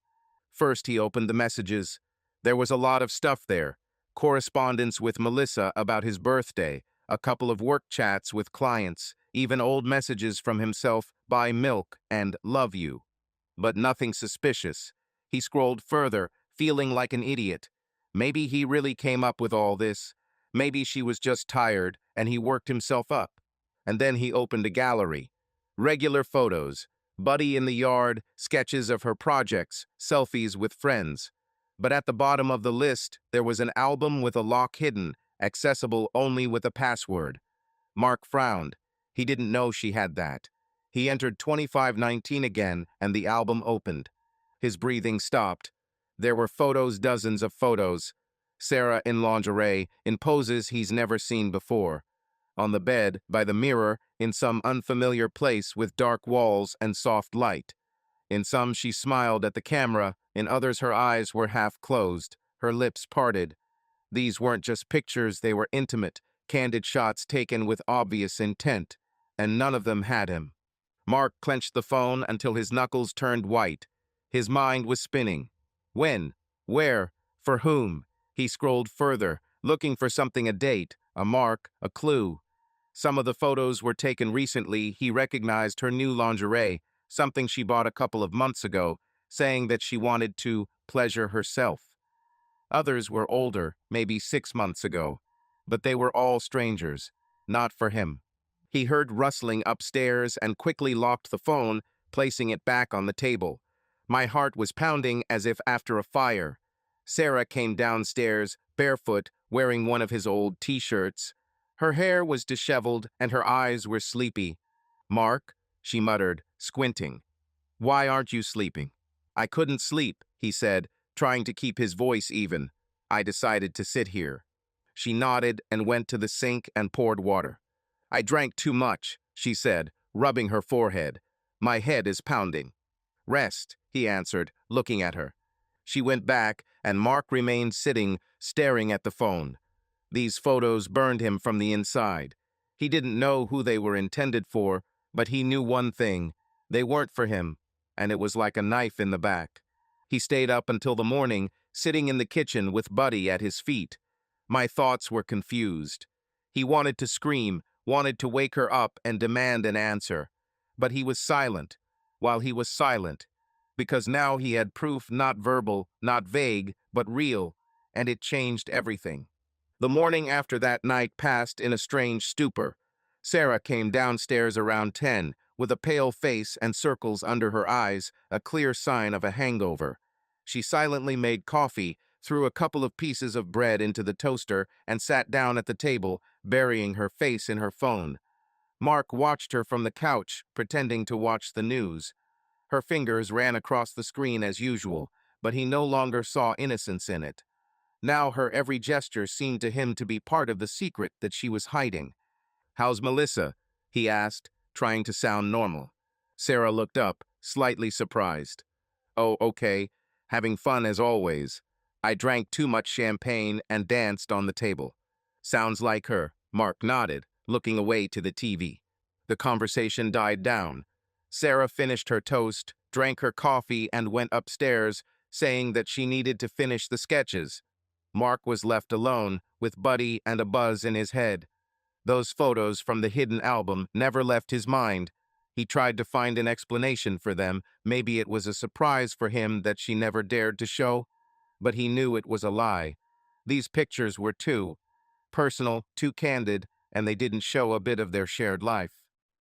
First, he opened the messages. There was a lot of stuff there. Correspondence with Melissa about his birthday, a couple of work chats with clients, even old messages from himself, buy milk and love you. But nothing suspicious. He scrolled further, feeling like an idiot. Maybe he really came up with all this. Maybe she was just tired, and he worked himself up. And then he opened a gallery. Regular photos. Buddy in the yard, sketches of her projects, selfies with friends. But at the bottom of the list, there was an album with a lock hidden, accessible only with a password. Mark frowned. He didn't know she had that. He entered 2519 again, and the album opened. His breathing stopped. There were photos, dozens of photos. Sarah in lingerie, in poses he's never seen before. On the bed, by the mirror, in some unfamiliar place with dark walls and soft light. In some she smiled at the camera, in others her eyes were half closed, her lips parted. These weren't just pictures, they were intimate, candid shots taken with obvious intent, and none of them had him. Mark clenched the phone until his knuckles turned white. His mind was spinning. When? Where? For whom? He scrolled further, looking for something, a date, a mark, a clue. Some of the photos were taken recently. He recognized her new lingerie, something she bought a couple of months ago, saying that she wanted to pleasure herself. Others were older, maybe 6 months ago, but they were all strangers, not for him. He heard rustling upstairs and quickly locked the phone, placing it back on the table. My heart was pounding as if after a fire. Sarah came downstairs, barefoot, wearing one of his old t-shirts. Her hair was disheveled and her eyes were sleepy. "Mark," she muttered, squinting. "Why aren't you sleeping?" "I couldn't sleep," he said, trying to keep his voice even. "I decided to sit here." She nodded and went to the sink and poured water. "I drank too much," she said, rubbing her forehead. "My head is pounding." "Rest," he answered, looking at her. She went back, and Mark remained sitting, staring at the phone. These photos burned him from the inside. He didn't know who they were intended for, but he knew one thing. They weren't for him, and it was like a knife in the back. He stayed up until the morning, sitting in the kitchen with Buddy at his feet. My thoughts were confused. He wanted to scream, wanted to wake her up and demand an answer. But he was silent, while he was silent, because now he had proof, not verbal, not vague, but real, and it changed everything. The morning after that night passed in a strange stupor. Sarah came downstairs around 10, with a pale face and circles under her eyes, a clear sign of a hangover. She silently made coffee, threw a couple of pieces of bread into the toaster, and sat down at the table, burying her face in her phone. Mark watched her from the couch, pretending to watch the news. Her fingers ran across the screen as usual, but he no longer saw innocence in it. Now her every gesture seemed to him to be part of the secret that she was hiding. "How's Melissa?" he asked, trying to sound normal. Sarah looked up, slightly surprised. "Oh, okay. Having fun as always. I drank too much champagne and danced on the table." "Sounds like her," Mark nodded, looking away to the TV. The conversation died down. Sarah finished her toast, drank her coffee, and went upstairs, saying that she needed to finish the sketches. Mark was left alone, with Buddy and a buzz in his head. Those photos from the hidden album never left his mind. He tried to find an explanation for them. Maybe it was a surprise for him that she never dared to show. But he knew it was a lie. These pictures were too personal, too candid, and they didn't show a bit of their shared life.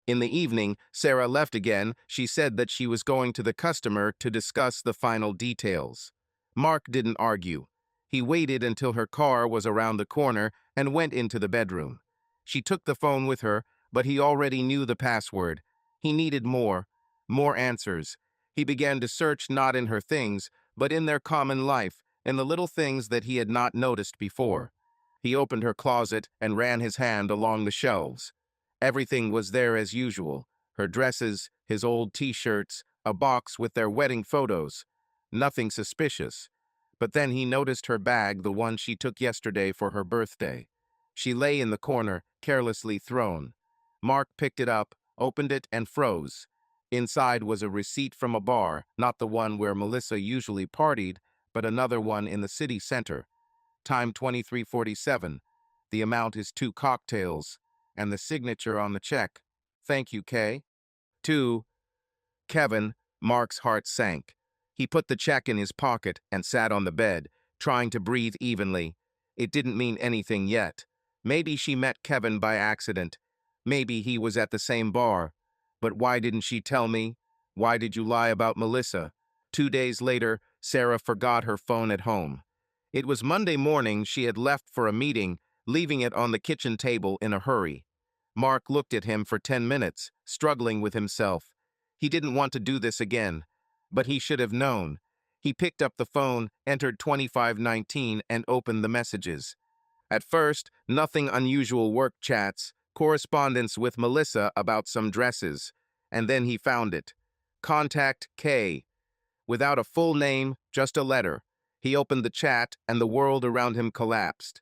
In the evening, Sarah left again. She said that she was going to the customer to discuss the final details. Mark didn't argue. He waited until her car was around the corner and went into the bedroom. She took the phone with her, but he already knew the password. He needed more answers. He began to search not in her things, but in their common life, in the little things that he had not noticed before. He opened her closet and ran his hand along the shelves. Everything was there as usual: her dresses, his old t-shirts, a box with their wedding photos. Nothing suspicious. But then he noticed her bag, the one she took yesterday for her birthday. She lay in the corner, carelessly thrown. Mark picked it up, opened it, and froze. Inside was a receipt from a bar, not the one where Melissa usually partied, but another one in the city center. Time 23:47. The amount is 2 cocktails, and the signature on the check: "Thank you, Kay." 2. Kevin. Mark's heart sank. He put the check in his pocket and sat on the bed, trying to breathe evenly. It didn't mean anything yet. Maybe she met Kevin by accident. Maybe he was at the same bar. But why didn't she tell me? Why did you lie about Melissa? 2 days later, Sarah forgot her phone at home. It was Monday morning. She had left for a meeting, leaving it on the kitchen table in a hurry. Mark looked at him for 10 minutes, struggling with himself. He didn't want to do this again, but he should have known. He picked up the phone, entered 2519, and opened the messages. At first, nothing unusual: work chats, correspondence with Melissa about some dresses. And then he found it. Contact K. Without a full name, just a letter. He opened the chat, and the world around him collapsed.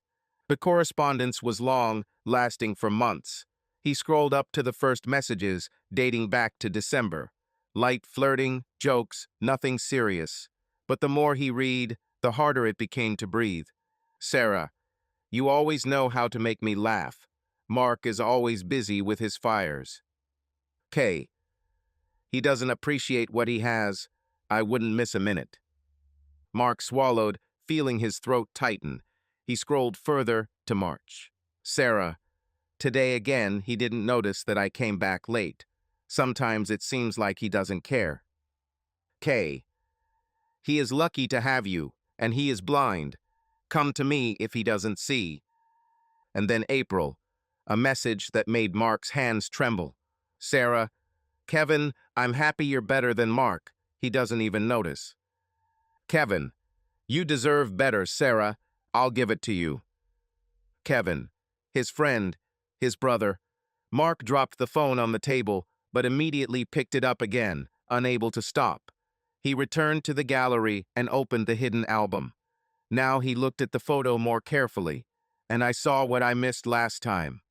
The correspondence was long, lasting for months. He scrolled up to the first messages, dating back to December. Light flirting, jokes, nothing serious. But the more he read, the harder it became to breathe. "Sarah, you always know how to make me laugh. Mark is always busy with his fires. K. He doesn't appreciate what he has. I wouldn't miss a minute." Mark swallowed, feeling his throat tighten. He scrolled further to March. "Sarah, today again he didn't notice that I came back late. Sometimes it seems like he doesn't care. K. He is lucky to have you, and he is blind. Come to me if he doesn't see." And then April, a message that made Mark's hands tremble. "Sarah, Kevin, I'm happy you're better than Mark. He doesn't even notice." Kevin, "You deserve better, Sarah. I'll give it to you." Kevin, his friend, his brother. Mark dropped the phone on the table, but immediately picked it up again, unable to stop. He returned to the gallery and opened the hidden album. Now he looked at the photo more carefully, and I saw what I missed last time.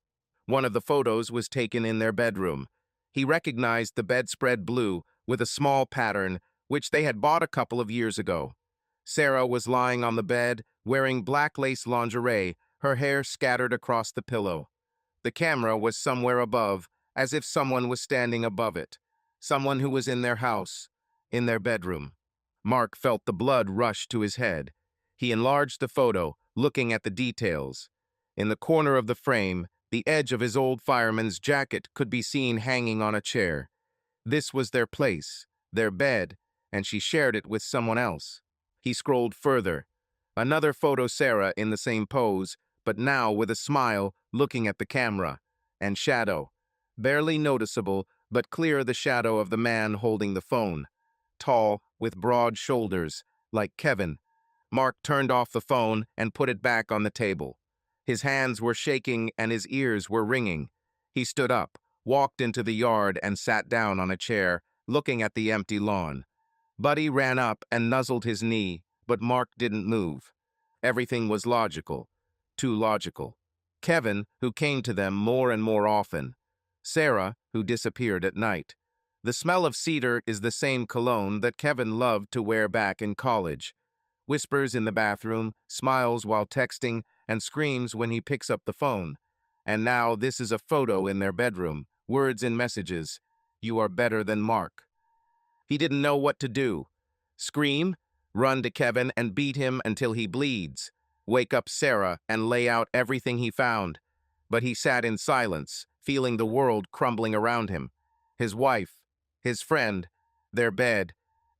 One of the photos was taken in their bedroom. He recognized the bedspread blue with a small pattern, which they had bought a couple of years ago. Sarah was lying on the bed, wearing black lace lingerie, her hair scattered across the pillow. The camera was somewhere above, as if someone was standing above it. Someone who was in their house, in their bedroom. Mark felt the blood rush to his head. He enlarged the photo, looking at the details. In the corner of the frame, the edge of his old fireman's jacket could be seen hanging on a chair. This was their place, their bed, and she shared it with someone else. He scrolled further. Another photo: Sarah in the same pose, but now with a smile, looking at the camera. And shadow. Barely noticeable, but clear: the shadow of the man holding the phone. Tall, with broad shoulders, like Kevin. Mark turned off the phone and put it back on the table. His hands were shaking and his ears were ringing. He stood up, walked into the yard, and sat down on a chair, looking at the empty lawn. Buddy ran up and nuzzled his knee, but Mark didn't move. Everything was logical. Too logical. Kevin, who came to them more and more often. Sarah, who disappeared at night. The smell of cedar is the same cologne that Kevin loved to wear back in college. Whispers in the bathroom, smiles while texting, and screams when he picks up the phone. And now this is a photo in their bedroom, words in messages. "You are better than Mark." He didn't know what to do. Scream? Run to Kevin and beat him until he bleeds? Wake up Sarah and lay out everything he found? But he sat in silence, feeling the world crumbling around him. His wife, his friend, their bed,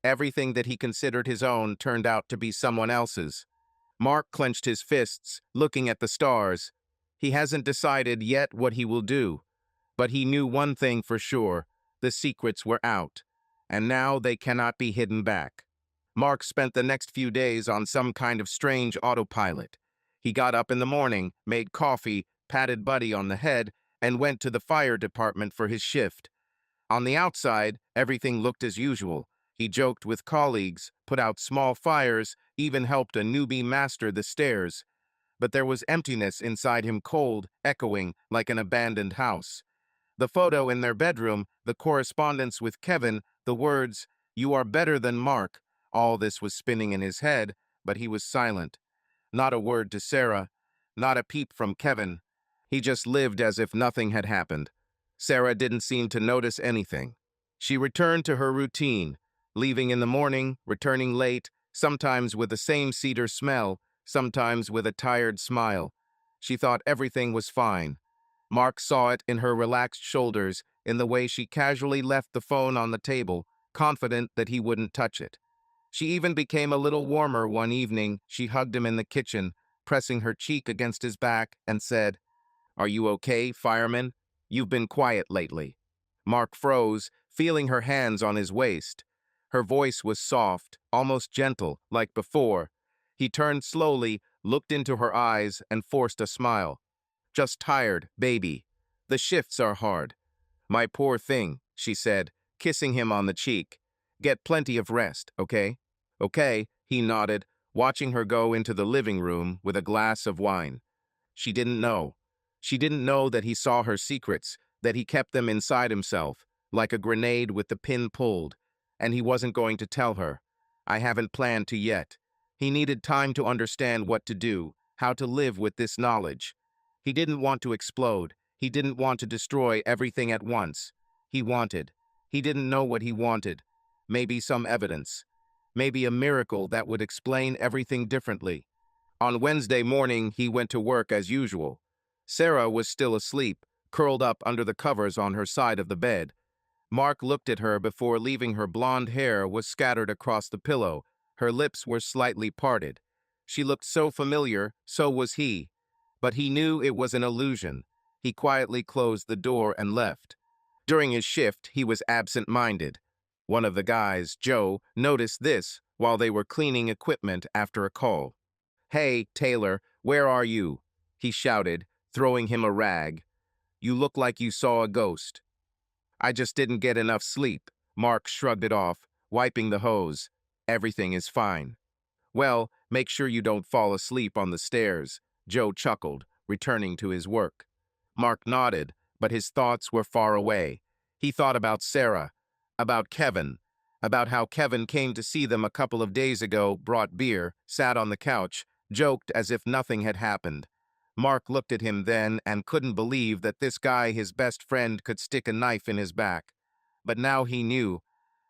everything that he considered his own turned out to be someone else's. Mark clenched his fists, looking at the stars. He hasn't decided yet what he will do. But he knew one thing for sure: the secrets were out. And now they cannot be hidden back. Mark spent the next few days on some kind of strange autopilot. He got up in the morning, made coffee, patted Buddy on the head, and went to the fire department for his shift. On the outside, everything looked as usual. He joked with colleagues, put out small fires, even helped a newbie master the stairs. But there was emptiness inside him, cold, echoing like an abandoned house. The photo in their bedroom, the correspondence with Kevin, the words, "You are better than Mark," all this was spinning in his head, but he was silent. Not a word to Sarah, not a peep from Kevin. He just lived as if nothing had happened. Sarah didn't seem to notice anything. She returned to her routine, leaving in the morning, returning late, sometimes with the same cedar smell, sometimes with a tired smile. She thought everything was fine. Mark saw it in her relaxed shoulders, in the way she casually left the phone on the table, confident that he wouldn't touch it. She even became a little warmer one evening. She hugged him in the kitchen, pressing her cheek against his back, and said, "Are you okay, fireman? You've been quiet lately." Mark froze, feeling her hands on his waist. Her voice was soft, almost gentle, like before. He turned slowly, looked into her eyes, and forced a smile. "Just tired, baby. The shifts are hard." "My poor thing," she said, kissing him on the cheek. "Get plenty of rest, okay?" "Okay," he nodded, watching her go into the living room with a glass of wine. She didn't know. She didn't know that he saw her secrets, that he kept them inside himself, like a grenade with the pin pulled, and he wasn't going to tell her. "I haven't planned to yet." He needed time to understand what to do, how to live with this knowledge. He didn't want to explode. He didn't want to destroy everything at once. He wanted. He didn't know what he wanted. Maybe some evidence. Maybe a miracle that would explain everything differently. On Wednesday morning, he went to work as usual. Sarah was still asleep, curled up under the covers on her side of the bed. Mark looked at her before leaving. Her blonde hair was scattered across the pillow. Her lips were slightly parted. She looked so familiar, so was he. But he knew it was an illusion. He quietly closed the door and left. During his shift, he was absent-minded. One of the guys, Joe, noticed this while they were cleaning equipment after a call. "Hey, Taylor, where are you?" he shouted, throwing him a rag. "You look like you saw a ghost." "I just didn't get enough sleep." Mark shrugged it off, wiping the hose. "Everything is fine." "Well, make sure you don't fall asleep on the stairs," Joe chuckled, returning to his work. Mark nodded, but his thoughts were far away. He thought about Sarah, about Kevin, about how Kevin came to see them a couple of days ago, brought beer, sat on the couch, joked as if nothing had happened. Mark looked at him then and couldn't believe that this guy, his best friend, could stick a knife in his back. But now he knew,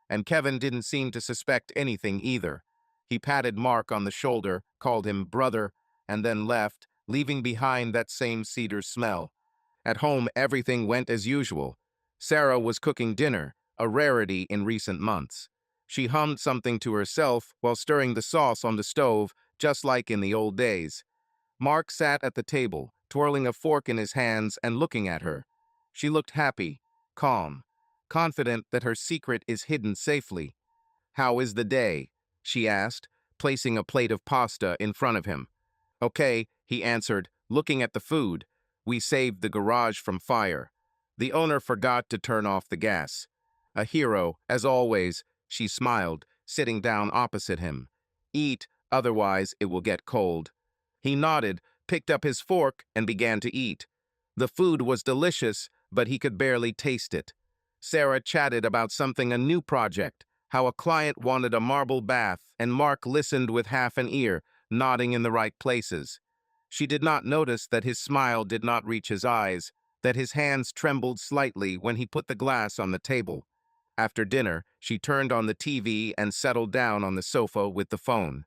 and Kevin didn't seem to suspect anything either. He patted Mark on the shoulder, called him brother, and then left, leaving behind that same cedar smell. At home, everything went as usual. Sarah was cooking dinner, a rarity in recent months. She hummed something to herself while stirring the sauce on the stove, just like in the old days. Mark sat at the table, twirling a fork in his hands and looking at her. She looked happy, calm, confident that her secret is hidden safely. "How is the day?" she asked, placing a plate of pasta in front of him. "Okay," he answered, looking at the food. "We saved the garage from fire. The owner forgot to turn off the gas." "A hero, as always," she smiled, sitting down opposite him. "Eat, otherwise it will get cold." He nodded, picked up his fork, and began to eat. The food was delicious, but he could barely taste it. Sarah chatted about something, a new project, how a client wanted a marble bath, and Mark listened with half an ear, nodding in the right places. She did not notice that his smile did not reach his eyes, that his hands trembled slightly when he put the glass on the table. After dinner, she turned on the TV and settled down on the sofa with the phone.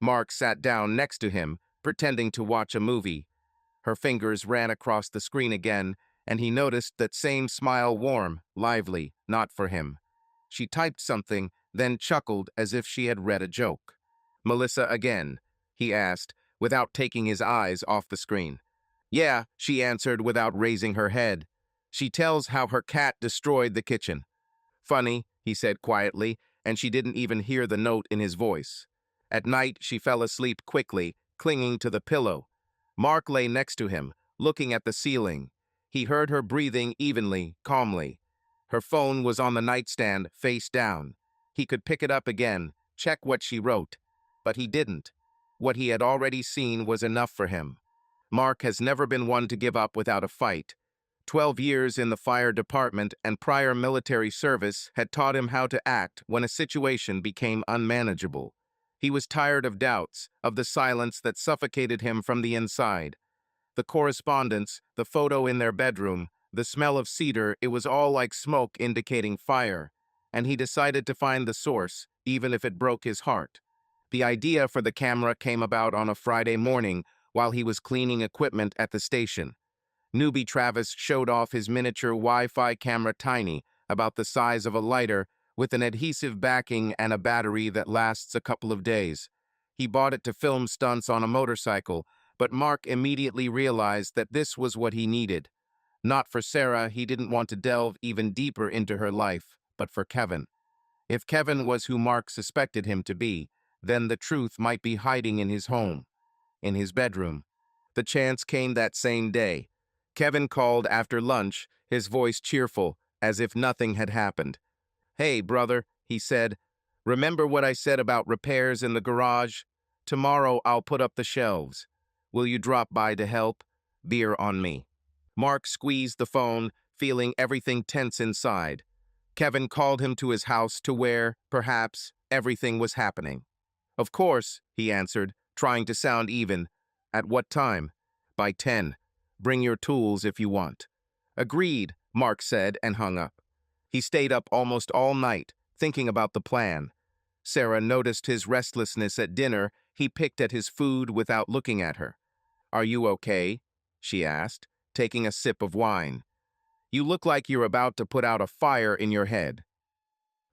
Mark sat down next to him, pretending to watch a movie. Her fingers ran across the screen again, and he noticed that same smile, warm, lively, not for him. She typed something, then chuckled as if she had read a joke. "Melissa again?" he asked, without taking his eyes off the screen. "Yeah," she answered without raising her head. "She tells how her cat destroyed the kitchen." "Funny," he said quietly, and she didn't even hear the note in his voice. At night, she fell asleep quickly, clinging to the pillow. Mark lay next to him, looking at the ceiling. He heard her breathing evenly, calmly. Her phone was on the nightstand, face down. He could pick it up again, check what she wrote. But he didn't. What he had already seen was enough for him. Mark has never been one to give up without a fight. 12 years in the fire department and prior military service had taught him how to act when a situation became unmanageable. He was tired of doubts, of the silence that suffocated him from the inside. The correspondence, the photo in their bedroom, the smell of cedar, it was all like smoke indicating fire. And he decided to find the source, even if it broke his heart. The idea for the camera came about on a Friday morning while he was cleaning equipment at the station. Newbie Travis showed off his miniature Wi-Fi camera, tiny, about the size of a lighter, with an adhesive backing and a battery that lasts a couple of days. He bought it to film stunts on a motorcycle, but Mark immediately realized that this was what he needed. Not for Sarah, he didn't want to delve even deeper into her life, but for Kevin. If Kevin was who Mark suspected him to be, then the truth might be hiding in his home, in his bedroom. The chance came that same day. Kevin called after lunch, his voice cheerful, as if nothing had happened. "Hey, brother," he said. "Remember what I said about repairs in the garage? Tomorrow I'll put up the shelves. Will you drop by to help? Beer on me." Mark squeezed the phone, feeling everything tense inside. Kevin called him to his house to where, perhaps, everything was happening. "Of course," he answered, trying to sound even. "At what time?" "By 10. Bring your tools if you want." "Agreed," Mark said and hung up. He stayed up almost all night, thinking about the plan. Sarah noticed his restlessness at dinner. He picked at his food without looking at her. "Are you okay?" she asked, taking a sip of wine. "You look like you're about to put out a fire in your head."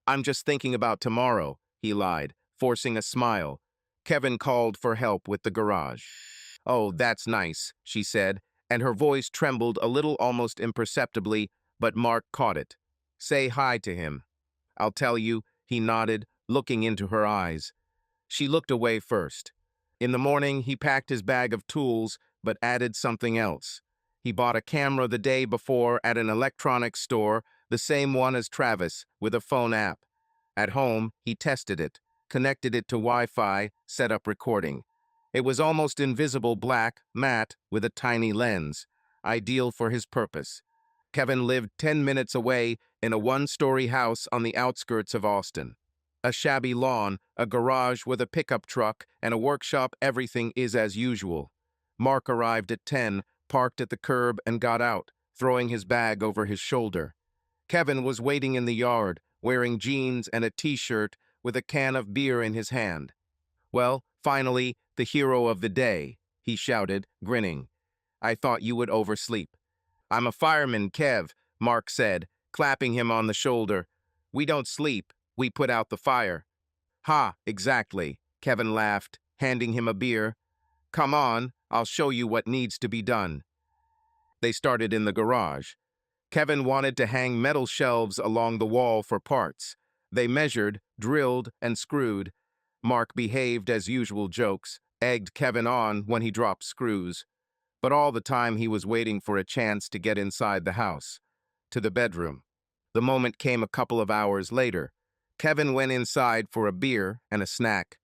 "I'm just thinking about tomorrow," he lied, forcing a smile. Kevin called for help with the garage. "Oh, that's nice," she said, and her voice trembled a little, almost imperceptibly, but Mark caught it. "Say hi to him." "I'll tell you," he nodded, looking into her eyes. She looked away first. In the morning, he packed his bag of tools, but added something else. He bought a camera the day before at an electronics store, the same one as Travis, with a phone app. At home, he tested it, connected it to Wi-Fi, set up recording. It was almost invisible, black, matte, with a tiny lens, ideal for his purpose. Kevin lived 10 minutes away in a one-story house on the outskirts of Austin. A shabby lawn, a garage with a pickup truck, and a workshop. Everything is as usual. Mark arrived at 10, parked at the curb, and got out, throwing his bag over his shoulder. Kevin was waiting in the yard, wearing jeans and a t-shirt, with a can of beer in his hand. "Well, finally, the hero of the day," he shouted, grinning. "I thought you would oversleep." "I'm a fireman, Kev," Mark said, clapping him on the shoulder. "We don't sleep, we put out the fire." "Ha, exactly," Kevin laughed, handing him a beer. "Come on, I'll show you what needs to be done." They started in the garage. Kevin wanted to hang metal shelves along the wall for parts. They measured, drilled, and screwed. Mark behaved as usual, jokes, egged Kevin on when he dropped screws. But all the time he was waiting for a chance to get inside the house, to the bedroom. The moment came a couple of hours later. Kevin went inside for a beer and a snack.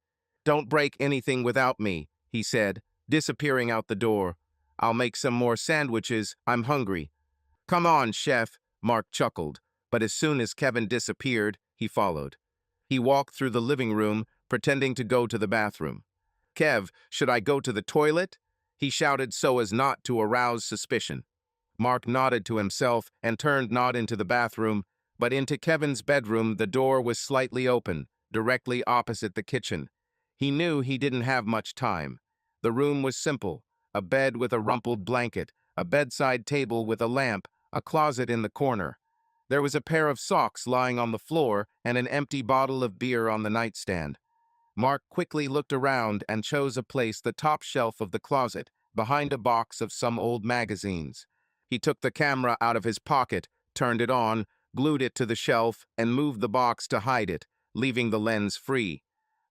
"Don't break anything without me," he said, disappearing out the door. "I'll make some more sandwiches, I'm hungry." "Come on, chef," Mark chuckled, but as soon as Kevin disappeared, he followed. He walked through the living room, pretending to go to the bathroom. "Kev, should I go to the toilet?" he shouted so as not to arouse suspicion. Mark nodded to himself and turned not into the bathroom, but into Kevin's bedroom. The door was slightly open, directly opposite the kitchen. He knew he didn't have much time. The room was simple: a bed with a rumpled blanket, a bedside table with a lamp, a closet in the corner. There was a pair of socks lying on the floor and an empty bottle of beer on the nightstand. Mark quickly looked around and chose a place, the top shelf of the closet, behind a box of some old magazines. He took the camera out of his pocket, turned it on, glued it to the shelf, and moved the box to hide it, leaving the lens free.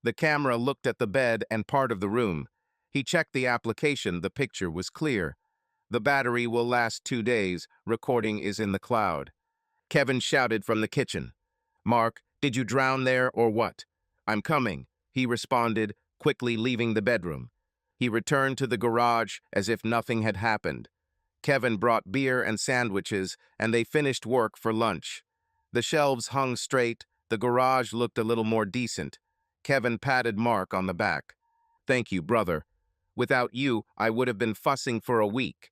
The camera looked at the bed and part of the room. He checked the application, the picture was clear. The battery will last 2 days, recording is in the cloud. Kevin shouted from the kitchen. "Mark, did you drown there or what?" "I'm coming," he responded, quickly leaving the bedroom. He returned to the garage as if nothing had happened. Kevin brought beer and sandwiches, and they finished work for lunch. The shelves hung straight, the garage looked a little more decent. Kevin patted Mark on the back. "Thank you, brother. Without you, I would have been fussing for a week.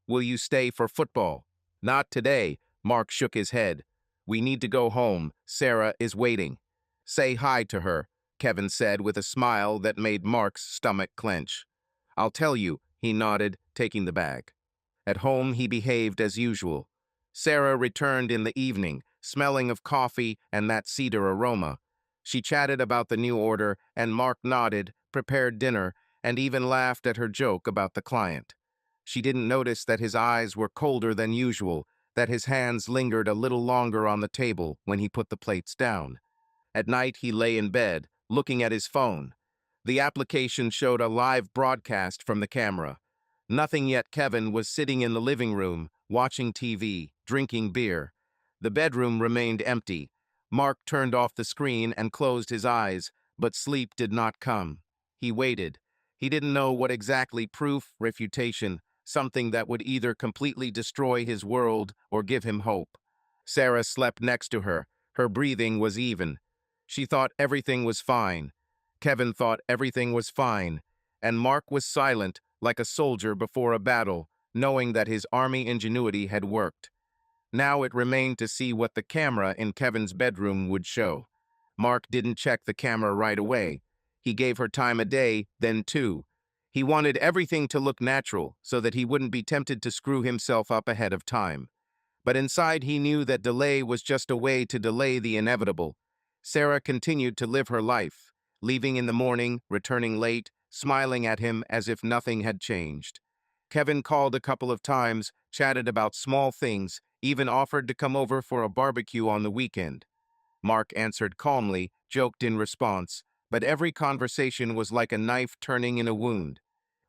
Will you stay for football?" "Not today," Mark shook his head. "We need to go home. Sarah is waiting." "Say hi to her," Kevin said with a smile that made Mark's stomach clench. "I'll tell you," he nodded, taking the bag. At home, he behaved as usual. Sarah returned in the evening, smelling of coffee and that cedar aroma. She chatted about the new order, and Mark nodded, prepared dinner, and even laughed at her joke about the client. She didn't notice that his eyes were colder than usual, that his hands lingered a little longer on the table when he put the plates down. At night, he lay in bed, looking at his phone. The application showed a live broadcast from the camera. Nothing yet. Kevin was sitting in the living room, watching TV, drinking beer. The bedroom remained empty. Mark turned off the screen and closed his eyes, but sleep did not come. He waited. He didn't know what exactly: proof, refutation, something that would either completely destroy his world or give him hope. Sarah slept next to her. Her breathing was even. She thought everything was fine. Kevin thought everything was fine. And Mark was silent, like a soldier before a battle, knowing that his army ingenuity had worked. Now it remained to see what the camera in Kevin's bedroom would show. Mark didn't check the camera right away. He gave her time a day, then 2. He wanted everything to look natural so that he wouldn't be tempted to screw himself up ahead of time. But inside he knew that delay was just a way to delay the inevitable. Sarah continued to live her life, leaving in the morning, returning late, smiling at him as if nothing had changed. Kevin called a couple of times, chatted about small things, even offered to come over for a barbecue on the weekend. Mark answered calmly, joked in response, but every conversation was like a knife turning in a wound.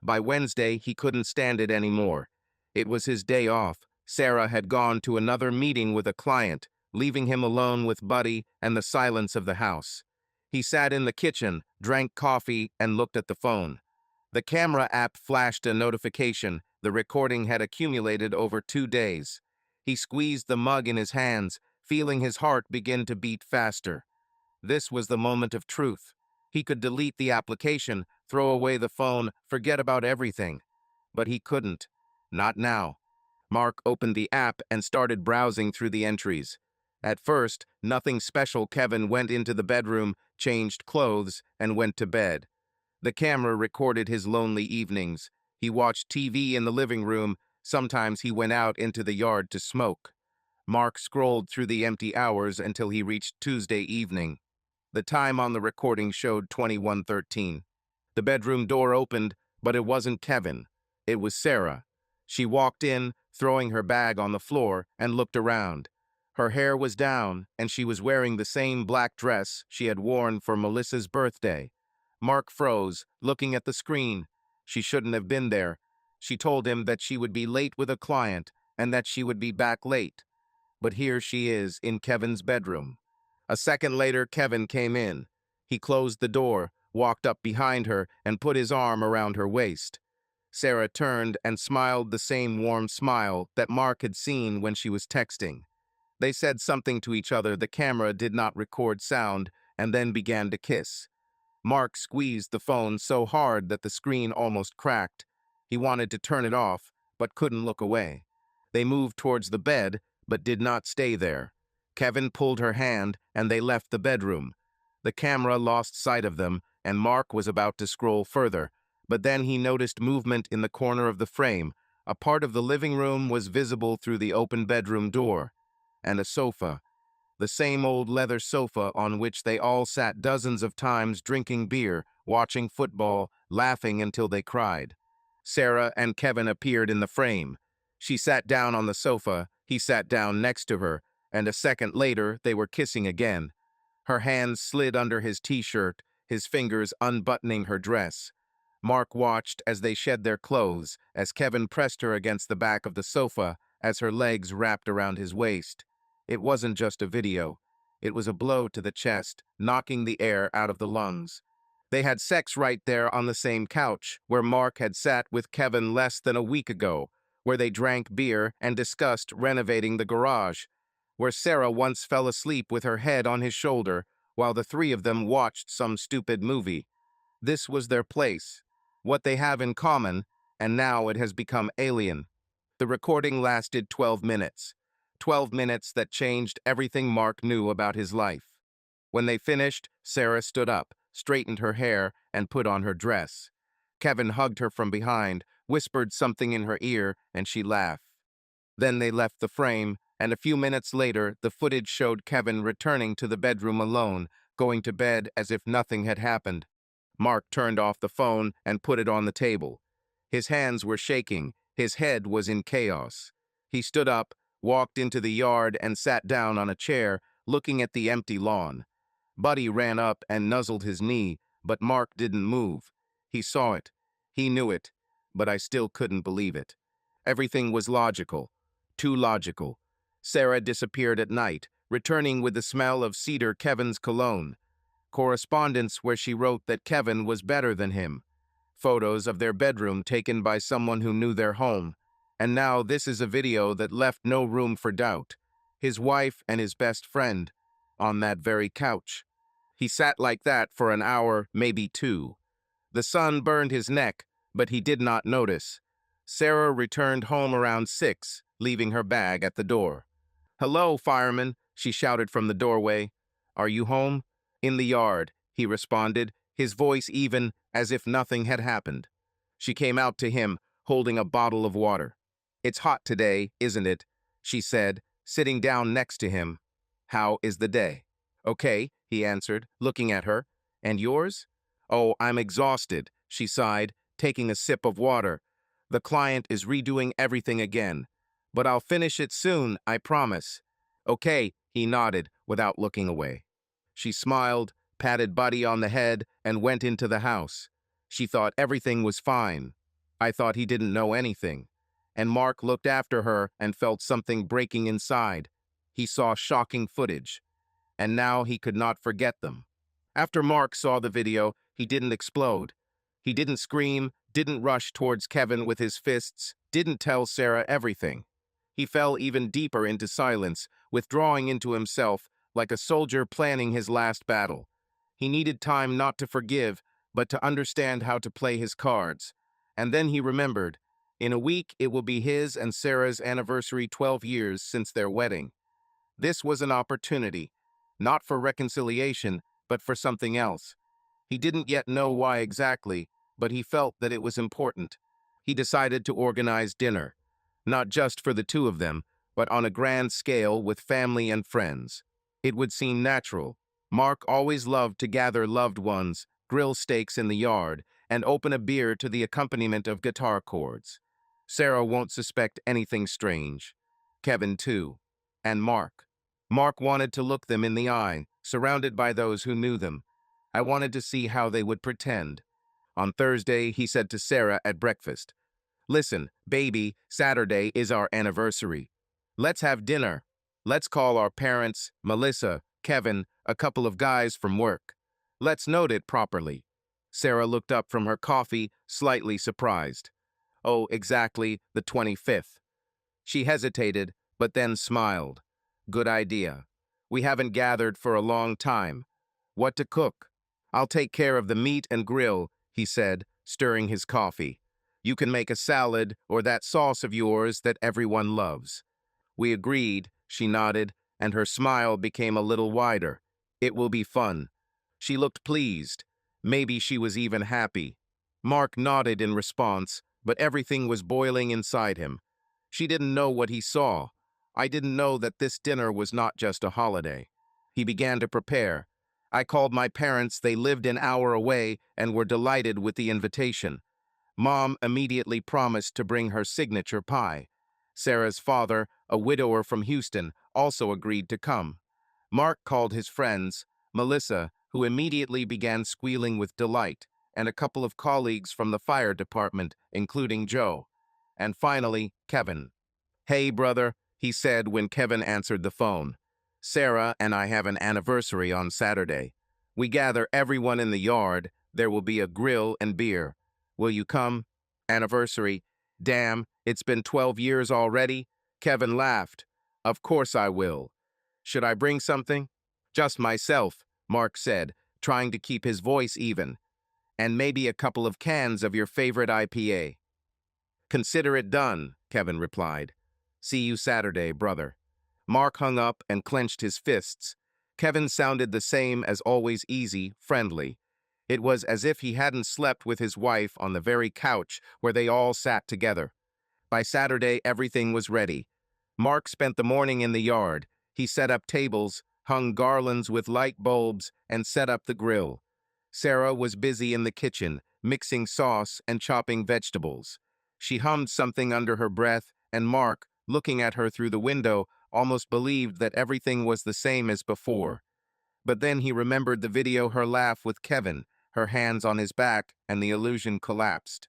By Wednesday, he couldn't stand it anymore. It was his day off. Sarah had gone to another meeting with a client, leaving him alone with Buddy and the silence of the house. He sat in the kitchen, drank coffee, and looked at the phone. The camera app flashed a notification. The recording had accumulated over 2 days. He squeezed the mug in his hands, feeling his heart begin to beat faster. This was the moment of truth. He could delete the application, throw away the phone, forget about everything. But he couldn't. Not now. Mark opened the app and started browsing through the entries. At first, nothing special. Kevin went into the bedroom, changed clothes, and went to bed. The camera recorded his lonely evenings. He watched TV in the living room. Sometimes he went out into the yard to smoke. Mark scrolled through the empty hours until he reached Tuesday evening. The time on the recording showed 21:13. The bedroom door opened, but it wasn't Kevin. It was Sarah. She walked in, throwing her bag on the floor, and looked around. Her hair was down, and she was wearing the same black dress she had worn for Melissa's birthday. Mark froze, looking at the screen. She shouldn't have been there. She told him that she would be late with a client, and that she would be back late. But here she is, in Kevin's bedroom. A second later, Kevin came in. He closed the door, walked up behind her, and put his arm around her waist. Sarah turned and smiled the same warm smile that Mark had seen when she was texting. They said something to each other. The camera did not record sound, and then began to kiss. Mark squeezed the phone so hard that the screen almost cracked. He wanted to turn it off, but couldn't look away. They moved towards the bed, but did not stay there. Kevin pulled her hand, and they left the bedroom. The camera lost sight of them, and Mark was about to scroll further, but then he noticed movement in the corner of the frame. A part of the living room was visible through the open bedroom door, and a sofa. The same old leather sofa on which they all sat dozens of times, drinking beer, watching football, laughing until they cried. Sarah and Kevin appeared in the frame. She sat down on the sofa, he sat down next to her, and a second later they were kissing again. Her hands slid under his t-shirt, his fingers unbuttoning her dress. Mark watched as they shed their clothes, as Kevin pressed her against the back of the sofa as her legs wrapped around his waist. It wasn't just a video. It was a blow to the chest, knocking the air out of the lungs. They had sex right there on the same couch, where Mark had sat with Kevin less than a week ago, where they drank beer and discussed renovating the garage, where Sarah once fell asleep with her head on his shoulder while the three of them watched some stupid movie. This was their place, what they have in common, and now it has become alien. The recording lasted 12 minutes. 12 minutes that changed everything Mark knew about his life. When they finished, Sarah stood up, straightened her hair, and put on her dress. Kevin hugged her from behind, whispered something in her ear, and she laughed. Then they left the frame, and a few minutes later, the footage showed Kevin returning to the bedroom alone, going to bed as if nothing had happened. Mark turned off the phone and put it on the table. His hands were shaking, his head was in chaos. He stood up, walked into the yard, and sat down on a chair, looking at the empty lawn. Buddy ran up and nuzzled his knee, but Mark didn't move. He saw it. He knew it, but I still couldn't believe it. Everything was logical. Too logical. Sarah disappeared at night, returning with the smell of cedar Kevin's cologne. Correspondence where she wrote that Kevin was better than him. Photos of their bedroom taken by someone who knew their home. And now this is a video that left no room for doubt. His wife and his best friend, on that very couch. He sat like that for an hour, maybe two. The sun burned his neck, but he did not notice. Sarah returned home around 6, leaving her bag at the door. "Hello, fireman," she shouted from the doorway. "Are you home?" "In the yard," he responded, his voice even, as if nothing had happened. She came out to him, holding a bottle of water. "It's hot today, isn't it?" she said, sitting down next to him. "How is the day?" "Okay," he answered, looking at her. "And yours?" "Oh, I'm exhausted," she sighed, taking a sip of water. "The client is redoing everything again. But I'll finish it soon, I promise." "Okay," he nodded, without looking away. She smiled, patted Buddy on the head, and went into the house. She thought everything was fine. I thought he didn't know anything. And Mark looked after her and felt something breaking inside. He saw shocking footage. And now he could not forget them. After Mark saw the video, he didn't explode. He didn't scream, didn't rush towards Kevin with his fists, didn't tell Sarah everything. He fell even deeper into silence, withdrawing into himself like a soldier planning his last battle. He needed time not to forgive, but to understand how to play his cards. And then he remembered. In a week, it will be his and Sarah's anniversary 12 years since their wedding. This was an opportunity, not for reconciliation, but for something else. He didn't yet know why exactly, but he felt that it was important. He decided to organize dinner, not just for the two of them, but on a grand scale with family and friends. It would seem natural. Mark always loved to gather loved ones, grill steaks in the yard, and open a beer to the accompaniment of guitar chords. Sarah won't suspect anything strange. Kevin, too. And Mark. Mark wanted to look them in the eye, surrounded by those who knew them. I wanted to see how they would pretend. On Thursday, he said to Sarah at breakfast, "Listen, baby, Saturday is our anniversary. Let's have dinner. Let's call our parents, Melissa, Kevin, a couple of guys from work. Let's note it properly." Sarah looked up from her coffee, slightly surprised. "Oh, exactly, the 25th. She hesitated, but then smiled. "Good idea. We haven't gathered for a long time. What to cook?" "I'll take care of the meat and grill," he said, stirring his coffee. "You can make a salad or that sauce of yours that everyone loves." We agreed, she nodded, and her smile became a little wider. "It will be fun." She looked pleased. Maybe she was even happy. Mark nodded in response, but everything was boiling inside him. She didn't know what he saw. I didn't know that this dinner was not just a holiday. He began to prepare. I called my parents. They lived an hour away and were delighted with the invitation. Mom immediately promised to bring her signature pie. Sarah's father, a widower from Houston, also agreed to come. Mark called his friends. Melissa, who immediately began squealing with delight, and a couple of colleagues from the fire department, including Joe. And finally, Kevin. "Hey, brother," he said when Kevin answered the phone. "Sarah and I have an anniversary on Saturday. We gather everyone in the yard. There will be a grill and beer. Will you come?" "Anniversary? Damn, it's been 12 years already?" Kevin laughed. "Of course I will. Should I bring something?" "Just myself," Mark said, trying to keep his voice even. "And maybe a couple of cans of your favorite IPA." "Consider it done," Kevin replied. "See you Saturday, brother." Mark hung up and clenched his fists. Kevin sounded the same as always, easy, friendly. It was as if he hadn't slept with his wife on the very couch where they all sat together. By Saturday, everything was ready. Mark spent the morning in the yard. He set up tables, hung garlands with light bulbs, and set up the grill. Sarah was busy in the kitchen, mixing sauce and chopping vegetables. She hummed something under her breath, and Mark, looking at her through the window, almost believed that everything was the same as before. But then he remembered the video, her laugh with Kevin, her hands on his back, and the illusion collapsed.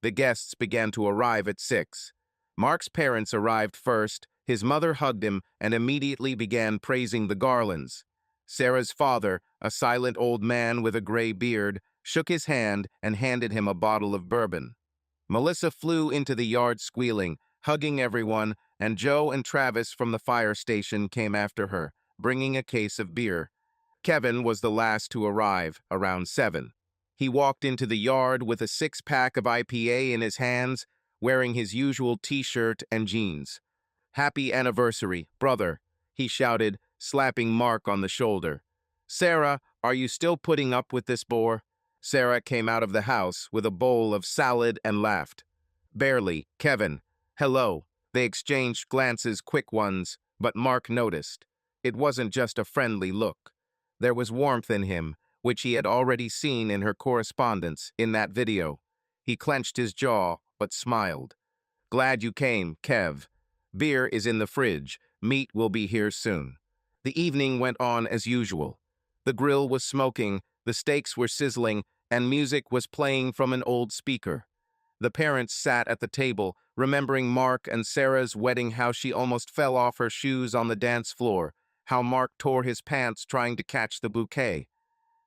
The guests began to arrive at 6. Mark's parents arrived first. His mother hugged him and immediately began praising the garlands. Sarah's father, a silent old man with a gray beard, shook his hand and handed him a bottle of bourbon. Melissa flew into the yard squealing, hugging everyone, and Joe and Travis from the fire station came after her, bringing a case of beer. Kevin was the last to arrive, around 7. He walked into the yard with a 6-pack of IPA in his hands, wearing his usual t-shirt and jeans. "Happy anniversary, brother," he shouted, slapping Mark on the shoulder. "Sarah, are you still putting up with this bore?" Sarah came out of the house with a bowl of salad and laughed. "Barely, Kevin." "Hello." They exchanged glances, quick ones, but Mark noticed. It wasn't just a friendly look. There was warmth in him, which he had already seen in her correspondence in that video. He clenched his jaw, but smiled. "Glad you came, Kev. Beer is in the fridge. Meat will be here soon." The evening went on as usual. The grill was smoking, the steaks were sizzling, and music was playing from an old speaker. The parents sat at the table, remembering Mark and Sarah's wedding, how she almost fell off her shoes on the dance floor, how Mark tore his pants trying to catch the bouquet.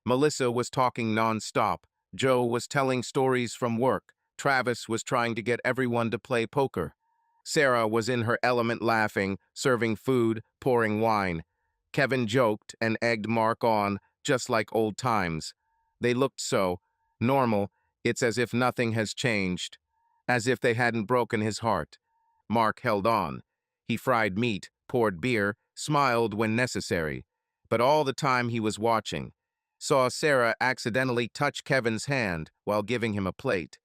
Melissa was talking non-stop. Joe was telling stories from work. Travis was trying to get everyone to play poker. Sarah was in her element, laughing, serving food, pouring wine. Kevin joked and egged Mark on, just like old times. They looked so normal. It's as if nothing has changed, as if they hadn't broken his heart. Mark held on. He fried meat, poured beer, smiled when necessary. But all the time he was watching. Saw Sarah accidentally touch Kevin's hand while giving him a plate.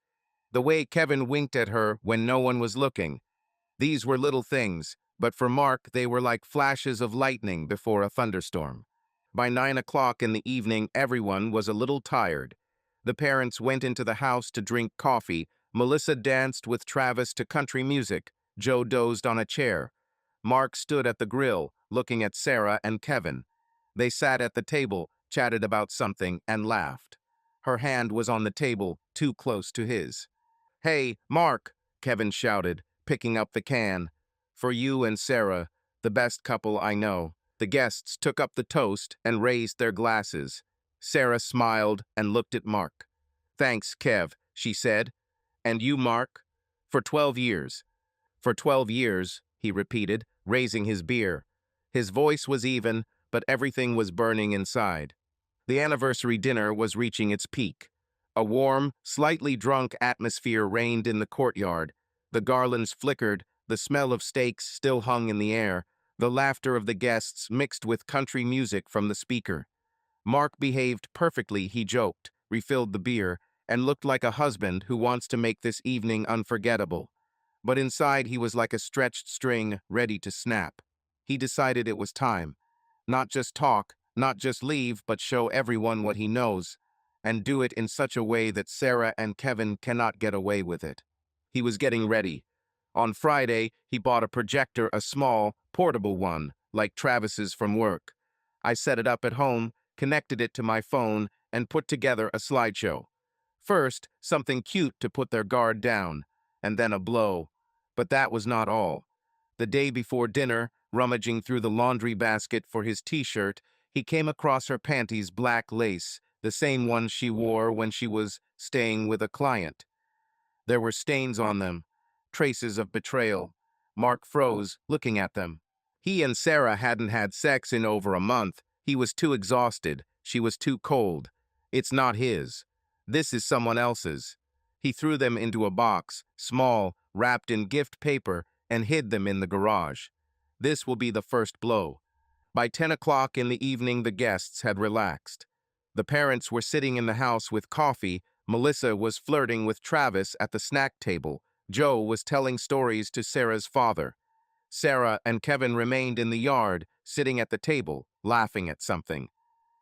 The way Kevin winked at her when no one was looking. These were little things, but for Mark they were like flashes of lightning before a thunderstorm. By 9 o'clock in the evening, everyone was a little tired. The parents went into the house to drink coffee. Melissa danced with Travis to country music. Joe dozed on a chair. Mark stood at the grill, looking at Sarah and Kevin. They sat at the table, chatted about something, and laughed. Her hand was on the table, too close to his. "Hey, Mark," Kevin shouted, picking up the can. "For you and Sarah, the best couple I know." The guests took up the toast and raised their glasses. Sarah smiled and looked at Mark. "Thanks, Kev," she said. "And you, Mark?" "For 12 years." "For 12 years," he repeated, raising his beer. His voice was even, but everything was burning inside. The anniversary dinner was reaching its peak. A warm, slightly drunk atmosphere reigned in the courtyard. The garlands flickered, the smell of steaks still hung in the air. The laughter of the guests mixed with country music from the speaker. Mark behaved perfectly, he joked, refilled the beer, and looked like a husband who wants to make this evening unforgettable. But inside he was like a stretched string, ready to snap. He decided it was time. Not just talk, not just leave, but show everyone what he knows, and do it in such a way that Sarah and Kevin cannot get away with it. He was getting ready. On Friday, he bought a projector, a small, portable one, like Travis's from work. "I set it up at home," connected it to my phone, and put together a slideshow. First, something cute to put their guard down, and then a blow. But that was not all. The day before dinner, rummaging through the laundry basket for his t-shirt, he came across her panties' black lace, the same one she wore when she was staying with a client. There were stains on them, traces of betrayal. Mark froze, looking at them. He and Sarah hadn't had sex in over a month. He was too exhausted. She was too cold. It's not his. This is someone else's. He threw them into a box, small, wrapped in gift paper, and hid them in the garage. This will be the first blow. By 10 o'clock in the evening, the guests had relaxed. The parents were sitting in the house with coffee. Melissa was flirting with Travis at the snack table. Joe was telling stories to Sarah's father. Sarah and Kevin remained in the yard, sitting at the table, laughing at something.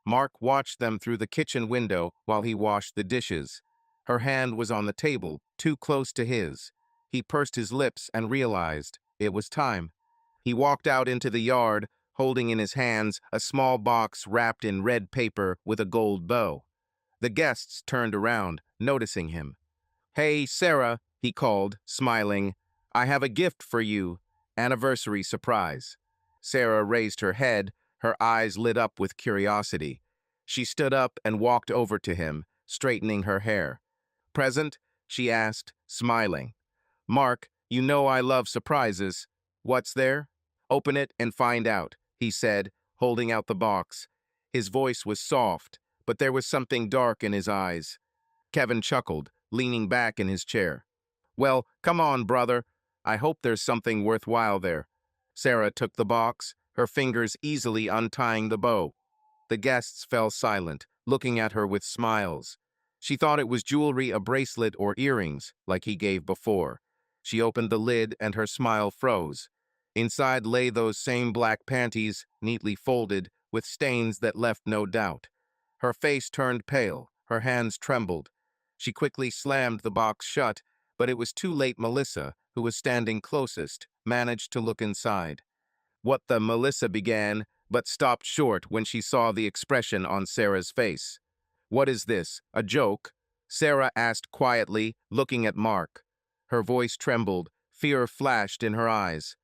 Mark watched them through the kitchen window while he washed the dishes. Her hand was on the table, too close to his. He pursed his lips and realized it was time. He walked out into the yard, holding in his hands a small box wrapped in red paper with a gold bow. The guests turned around, noticing him. "Hey, Sarah," he called, smiling. "I have a gift for you. Anniversary surprise." Sarah raised her head, her eyes lit up with curiosity. She stood up and walked over to him, straightening her hair. "Present?" she asked, smiling. "Mark, you know I love surprises. What's there?" "Open it and find out," he said, holding out the box. His voice was soft, but there was something dark in his eyes. Kevin chuckled, leaning back in his chair. "Well, come on, brother. I hope there's something worthwhile there." Sarah took the box, her fingers easily untying the bow. The guests fell silent, looking at her with smiles. She thought it was jewelry, a bracelet, or earrings, like he gave before. She opened the lid and her smile froze. Inside lay those same black panties, neatly folded, with stains that left no doubt. Her face turned pale, her hands trembled. She quickly slammed the box shut, but it was too late. Melissa, who was standing closest, managed to look inside. "What the—" Melissa began, but stopped short when she saw the expression on Sarah's face. "What is this, a joke?" Sarah asked quietly, looking at Mark. Her voice trembled, fear flashed in her eyes.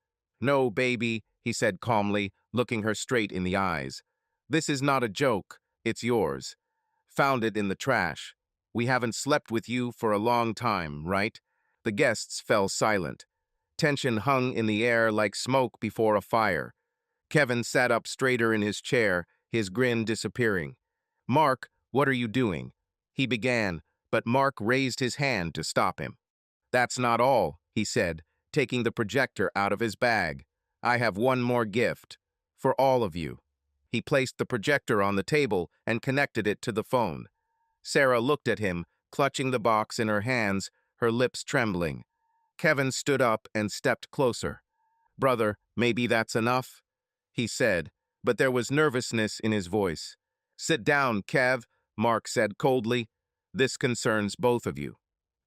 "No, baby," he said calmly, looking her straight in the eyes. "This is not a joke. It's yours. Found it in the trash. We haven't slept with you for a long time, right?" The guests fell silent. Tension hung in the air like smoke before a fire. Kevin sat up straighter in his chair, his grin disappearing. "Mark, what are you doing?" he began, but Mark raised his hand to stop him. "That's not all," he said, taking the projector out of his bag. "I have one more gift. For all of you." He placed the projector on the table and connected it to the phone. Sarah looked at him, clutching the box in her hands, her lips trembling. Kevin stood up and stepped closer. "Brother, maybe that's enough?" he said, but there was nervousness in his voice. "Sit down, Kev," Mark said coldly. "This concerns both of you."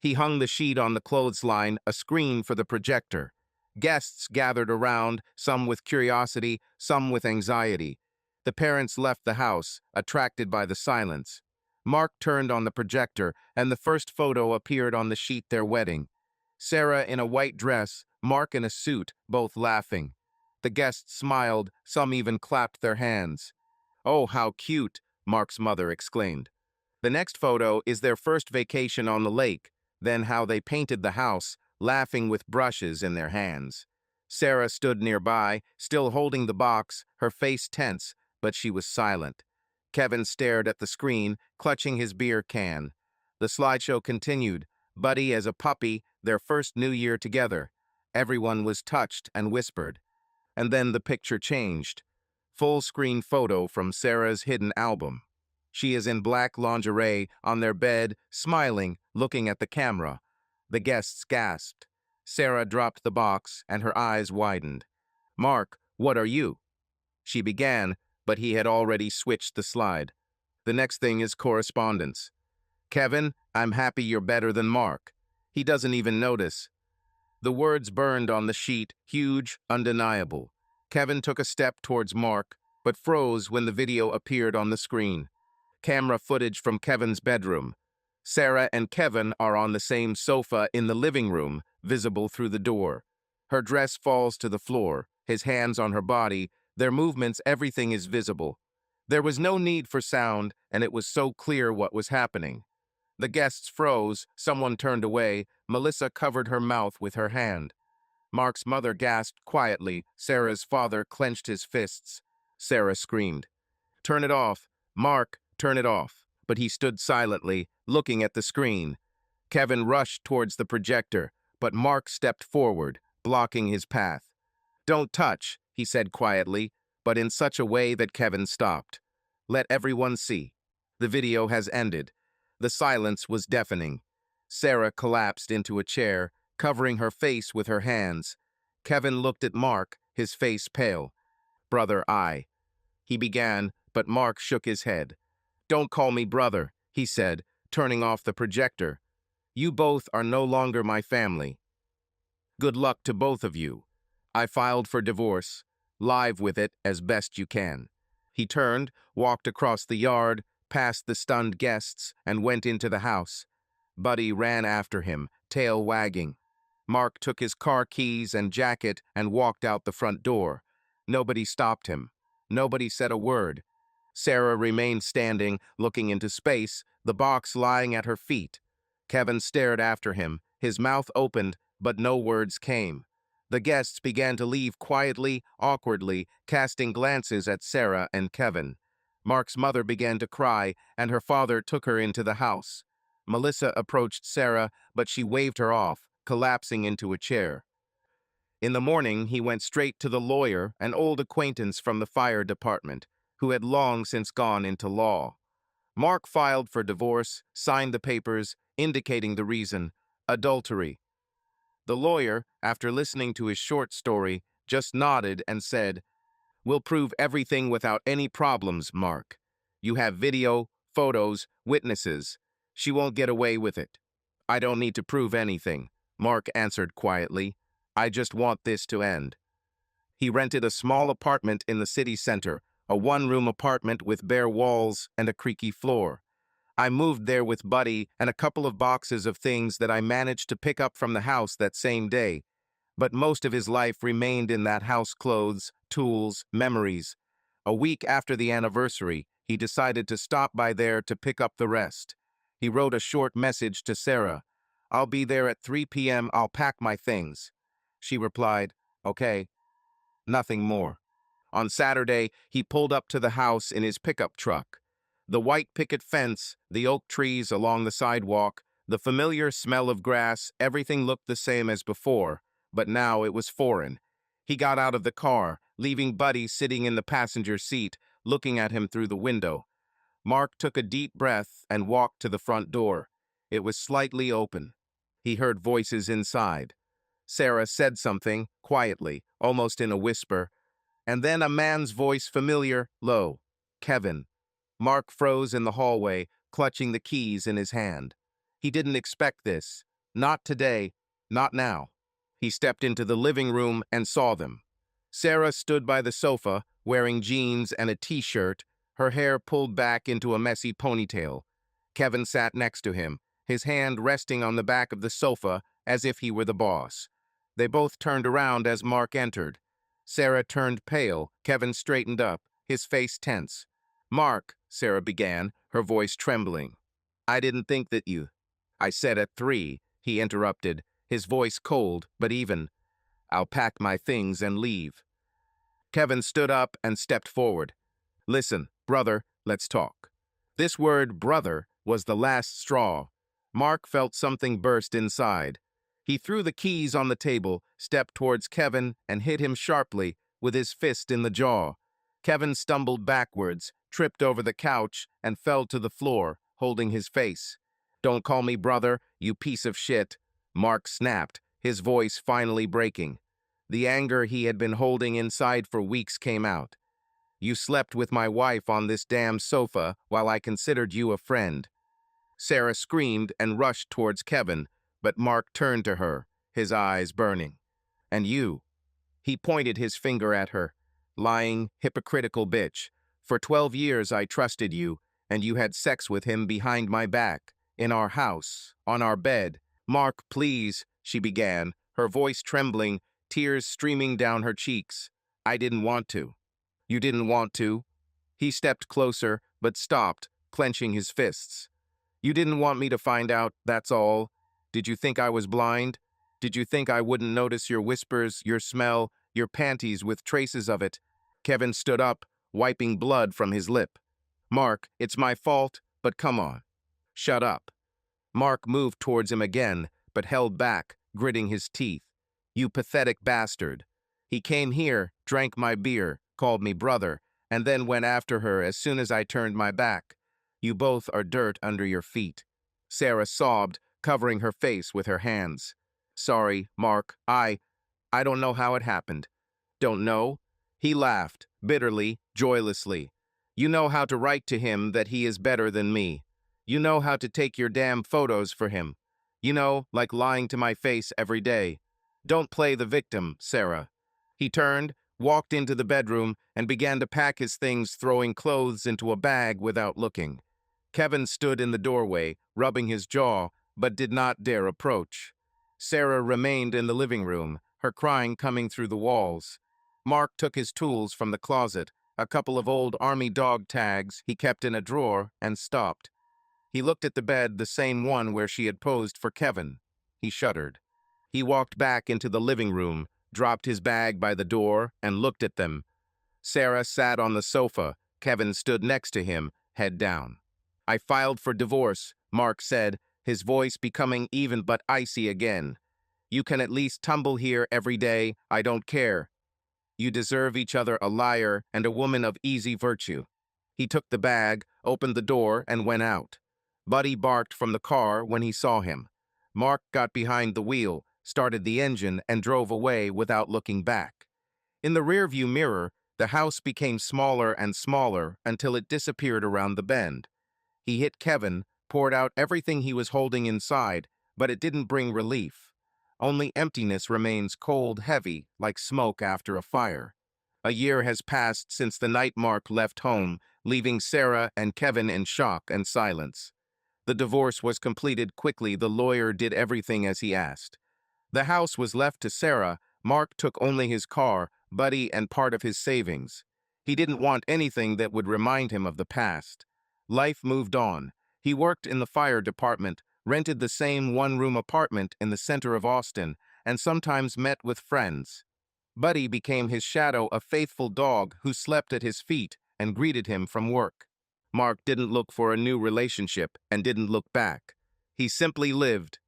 He hung the sheet on the clothesline, a screen for the projector. Guests gathered around, some with curiosity, some with anxiety. The parents left the house, attracted by the silence. Mark turned on the projector, and the first photo appeared on the sheet: their wedding. Sarah in a white dress, Mark in a suit, both laughing. The guests smiled, some even clapped their hands. "Oh, how cute," Mark's mother exclaimed. The next photo is their first vacation on the lake, then how they painted the house, laughing with brushes in their hands. Sarah stood nearby, still holding the box, her face tense, but she was silent. Kevin stared at the screen, clutching his beer can. The slideshow continued. Buddy as a puppy, their first New Year together. Everyone was touched and whispered. And then the picture changed. Full-screen photo from Sarah's hidden album. She is in black lingerie on their bed, smiling, looking at the camera. The guests gasped. Sarah dropped the box, and her eyes widened. "Mark, what are you?" she began, but he had already switched the slide. "The next thing is correspondence. Kevin, I'm happy you're better than Mark. He doesn't even notice." The words burned on the sheet, huge, undeniable. Kevin took a step towards Mark. but froze when the video appeared on the screen. Camera footage from Kevin's bedroom. Sarah and Kevin are on the same sofa in the living room, visible through the door. Her dress falls to the floor, his hands on her body, their movements, everything is visible. There was no need for sound, and it was so clear what was happening. The guests froze, someone turned away, Melissa covered her mouth with her hand. Mark's mother gasped quietly, Sarah's father clenched his fists. Sarah screamed, "Turn it off! Mark, turn it off!" But he stood silently, looking at the screen. Kevin rushed towards the projector, but Mark stepped forward, blocking his path. "Don't touch," he said quietly, but in such a way that Kevin stopped. "Let everyone see. The video has ended." The silence was deafening. Sarah collapsed into a chair, covering her face with her hands. Kevin looked at Mark, his face pale. "Brother, he began, but Mark shook his head. "Don't call me brother," he said, turning off the projector. "You both are no longer my family. Good luck to both of you. I filed for divorce. Live with it as best you can." He turned, walked across the yard, past the stunned guests, and went into the house. Buddy ran after him, tail wagging. Mark took his car keys and jacket and walked out the front door. Nobody stopped him. Nobody said a word. Sarah remained standing, looking into space, the box lying at her feet. Kevin stared after him, his mouth opened, but no words came. The guests began to leave quietly, awkwardly, casting glances at Sarah and Kevin. Mark's mother began to cry, and her father took her into the house. Melissa approached Sarah, but she waved her off, collapsing into a chair. In the morning, he went straight to the lawyer, an old acquaintance from the fire department, who had long since gone into law. Mark filed for divorce, signed the papers, indicating the reason: adultery. The lawyer, after listening to his short story, just nodded and said, "We'll prove everything without any problems, Mark. You have video, photos, witnesses. She won't get away with it." "I don't need to prove anything," Mark answered quietly. "I just want this to end." He rented a small apartment in the city center, a one-room apartment with bare walls and a creaky floor. "I moved there with Buddy and a couple of boxes of things that I managed to pick up from the house that same day. But most of his life remained in that house: clothes, tools, memories. A week after the anniversary, he decided to stop by there to pick up the rest. He wrote a short message to Sarah. "I'll be there at 3 p.m. I'll pack my things." She replied, "Okay." Nothing more. On Saturday, he pulled up to the house in his pickup truck. The white picket fence, the oak trees along the sidewalk, the familiar smell of grass, everything looked the same as before, but now it was foreign. He got out of the car, leaving Buddy sitting in the passenger seat, looking at him through the window. Mark took a deep breath and walked to the front door. It was slightly open. He heard voices inside. Sarah said something, quietly, almost in a whisper, and then a man's voice, familiar, low. "Kevin." Mark froze in the hallway, clutching the keys in his hand. He didn't expect this. Not today, not now. He stepped into the living room and saw them. Sarah stood by the sofa, wearing jeans and a t-shirt, her hair pulled back into a messy ponytail. Kevin sat next to him, his hand resting on the back of the sofa as if he were the boss. They both turned around as Mark entered. Sarah turned pale, Kevin straightened up, his face tense. "Mark," Sarah began, her voice trembling. "I didn't think that you—" "I said at 3, he interrupted, his voice cold but even. "I'll pack my things and leave." Kevin stood up and stepped forward. "Listen, brother, let's talk." This word, brother, was the last straw. Mark felt something burst inside. He threw the keys on the table, stepped towards Kevin, and hit him sharply, with his fist in the jaw. Kevin stumbled backwards, tripped over the couch, and fell to the floor, holding his face. "Don't call me brother, you piece of shit," Mark snapped, his voice finally breaking. The anger he had been holding inside for weeks came out. "You slept with my wife on this damn sofa while I considered you a friend." Sarah screamed and rushed towards Kevin, but Mark turned to her, his eyes burning. "And you?" He pointed his finger at her. Lying, hypocritical bitch. For 12 years I trusted you, and you had sex with him behind my back, in our house, on our bed. Mark, please, she began, her voice trembling, tears streaming down her cheeks. I didn't want to. You didn't want to? He stepped closer, but stopped, clenching his fists. You didn't want me to find out, that's all. Did you think I was blind? Did you think I wouldn't notice your whispers, your smell, your panties with traces of it? Kevin stood up, wiping blood from his lip. Mark, it's my fault, but come on. Shut up. Mark moved towards him again, but held back, gritting his teeth. You pathetic bastard. He came here, drank my beer, called me brother, and then went after her as soon as I turned my back. You both are dirt under your feet. Sarah sobbed, covering her face with her hands. Sorry, Mark, I don't know how it happened. Don't know? He laughed, bitterly, joylessly. You know how to write to him that he is better than me. You know how to take your damn photos for him. You know, like lying to my face every day. Don't play the victim, Sarah. He turned, walked into the bedroom, and began to pack his things, throwing clothes into a bag without looking. Kevin stood in the doorway, rubbing his jaw, but did not dare approach. Sarah remained in the living room, her crying coming through the walls. Mark took his tools from the closet, a couple of old army dog tags he kept in a drawer, and stopped. He looked at the bed, the same one where she had posed for Kevin. He shuddered. He walked back into the living room, dropped his bag by the door, and looked at them. Sarah sat on the sofa. Kevin stood next to him, head down. I filed for divorce, Mark said, his voice becoming even but icy again. You can at least tumble here every day, I don't care. You deserve each other a liar and a woman of easy virtue. He took the bag, opened the door, and went out. Buddy barked from the car when he saw him. Mark got behind the wheel, started the engine, and drove away without looking back. In the rearview mirror, the house became smaller and smaller until it disappeared around the bend. He hit Kevin, poured out everything he was holding inside, but it didn't bring relief. Only emptiness remains cold, heavy, like smoke after a fire. A year has passed since the night Mark left home, leaving Sarah and Kevin in shock and silence. The divorce was completed quickly. The lawyer did everything as he asked. The house was left to Sarah. Mark took only his car, Buddy, and part of his savings. He didn't want anything that would remind him of the past. Life moved on. He worked in the fire department, rented the same one-room apartment in the center of Austin, and sometimes met with friends. Buddy became his shadow, a faithful dog who slept at his feet and greeted him from work. Mark didn't look for a new relationship and didn't look back. He simply lived.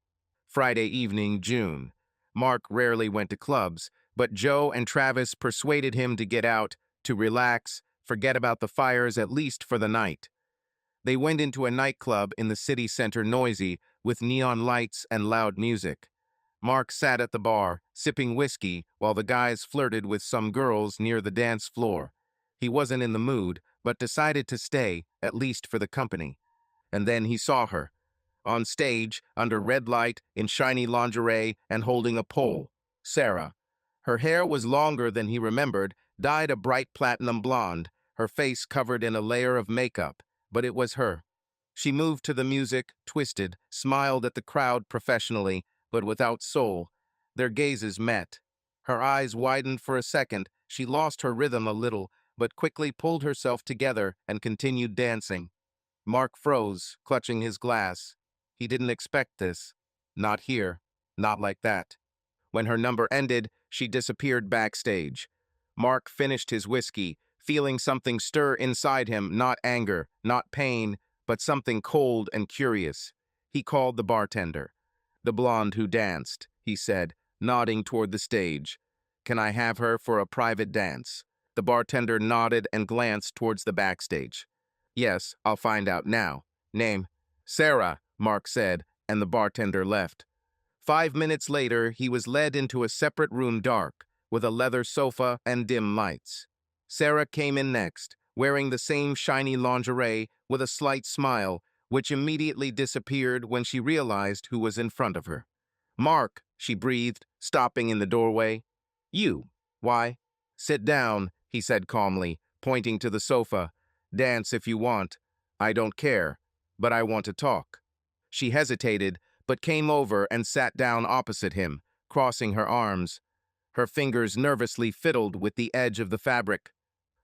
Friday evening, June. Mark rarely went to clubs, but Joe and Travis persuaded him to get out, to relax, forget about the fires at least for the night. They went into a nightclub in the city center, noisy, with neon lights and loud music. Mark sat at the bar, sipping whiskey, while the guys flirted with some girls near the dance floor. He wasn't in the mood, but decided to stay, at least for the company. And then he saw her. On stage, under red light, in shiny lingerie, and holding a pole. Sarah. Her hair was longer than he remembered, dyed a bright platinum blonde, her face covered in a layer of makeup, but it was her. She moved to the music, twisted, smiled at the crowd professionally, but without soul. Their gazes met. Her eyes widened for a second. She lost her rhythm a little, but quickly pulled herself together and continued dancing. Mark froze, clutching his glass. He didn't expect this. Not here. Not like that. When her number ended, she disappeared backstage. Mark finished his whiskey, feeling something stir inside him, not anger, not pain, but something cold and curious. He called the bartender. The blonde who danced, he said, nodding toward the stage. Can I have her for a private dance? The bartender nodded and glanced towards the backstage. Yes, I'll find out now. Name? Sarah, Mark said, and the bartender left. 5 minutes later, he was led into a separate room, dark, with a leather sofa and dim lights. Sarah came in next, wearing the same shiny lingerie with a slight smile, which immediately disappeared when she realized who was in front of her. Mark, she breathed, stopping in the doorway. You. Why? Sit down, he said calmly, pointing to the sofa. Dance if you want. I don't care, but I want to talk. She hesitated, but came over and sat down opposite him, crossing her arms. Her fingers nervously fiddled with the edge of the fabric.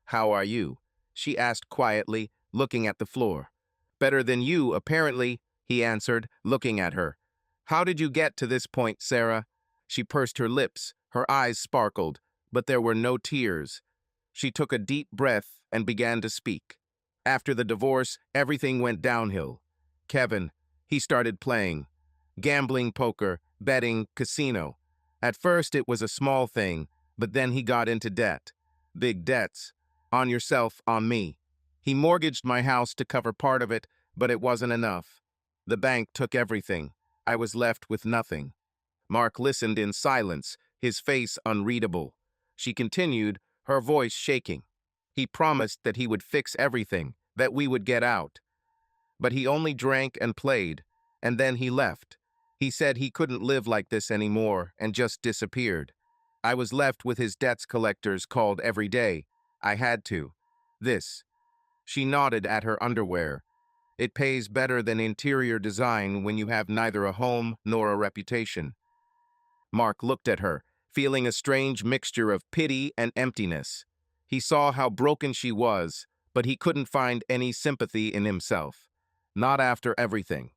How are you? She asked quietly, looking at the floor. Better than you, apparently, he answered, looking at her. How did you get to this point, Sarah? She pursed her lips, her eyes sparkled, but there were no tears. She took a deep breath and began to speak. After the divorce, everything went downhill. Kevin, he started playing. Gambling, poker, betting, casino. At first it was a small thing, but then he got into debt. Big debts. On yourself, on me. He mortgaged my house to cover part of it, but it wasn't enough. The bank took everything. I was left with nothing. Mark listened in silence, his face unreadable. She continued, her voice shaking. He promised that he would fix everything, that we would get out. But he only drank and played, and then he left. He said he couldn't live like this anymore and just disappeared. I was left with his debts collectors called every day. I had to. This. She nodded at her underwear. It pays better than interior design when you have neither a home nor a reputation. Mark looked at her, feeling a strange mixture of pity and emptiness. He saw how broken she was, but he couldn't find any sympathy in himself. Not after everything.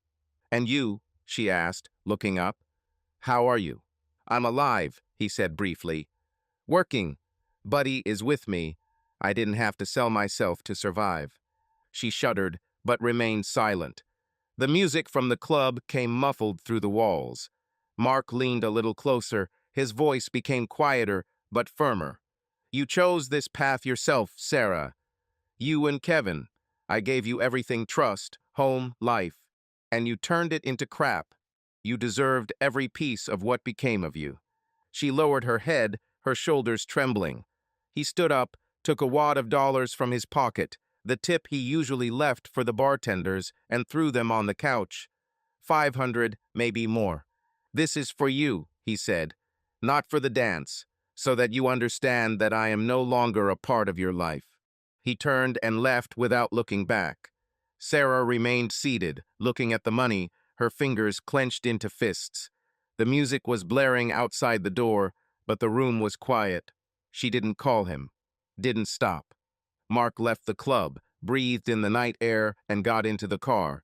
And you? She asked, looking up. How are you? I'm alive, he said briefly. Working. Buddy is with me. I didn't have to sell myself to survive. She shuddered, but remained silent. The music from the club came muffled through the walls. Mark leaned a little closer. His voice became quieter, but firmer. You chose this path yourself, Sarah. You and Kevin. I gave you everything: trust, home, life. And you turned it into crap. You deserved every piece of what became of you. She lowered her head, her shoulders trembling. He stood up, took a wad of dollars from his pocket, the tip he usually left for the bartenders, and threw them on the couch. 500, maybe more. This is for you, he said, not for the dance, so that you understand that I am no longer a part of your life. He turned and left without looking back. Sarah remained seated, looking at the money, her fingers clenched into fists. The music was blaring outside the door, but the room was quiet. She didn't call him, didn't stop. Mark left the club, breathed in the night air, and got into the car.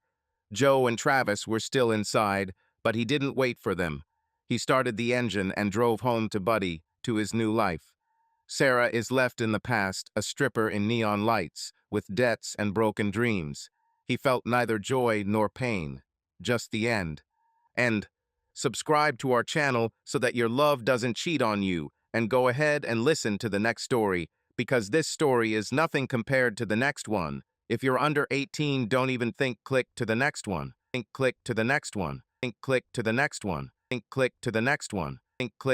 Joe and Travis were still inside, but he didn't wait for them. He started the engine and drove home to Buddy, to his new life. Sarah is left in the past, a stripper in neon lights, with debts and broken dreams. He felt neither joy nor pain, just the end. And subscribe to our channel so that your love doesn't cheat on you, and go ahead and listen to the next story, because this story is nothing compared to the next one. If you're under 18, don't even think click to the next one. Think click to the next one. Think click to the next one. Think click to the next one. Think click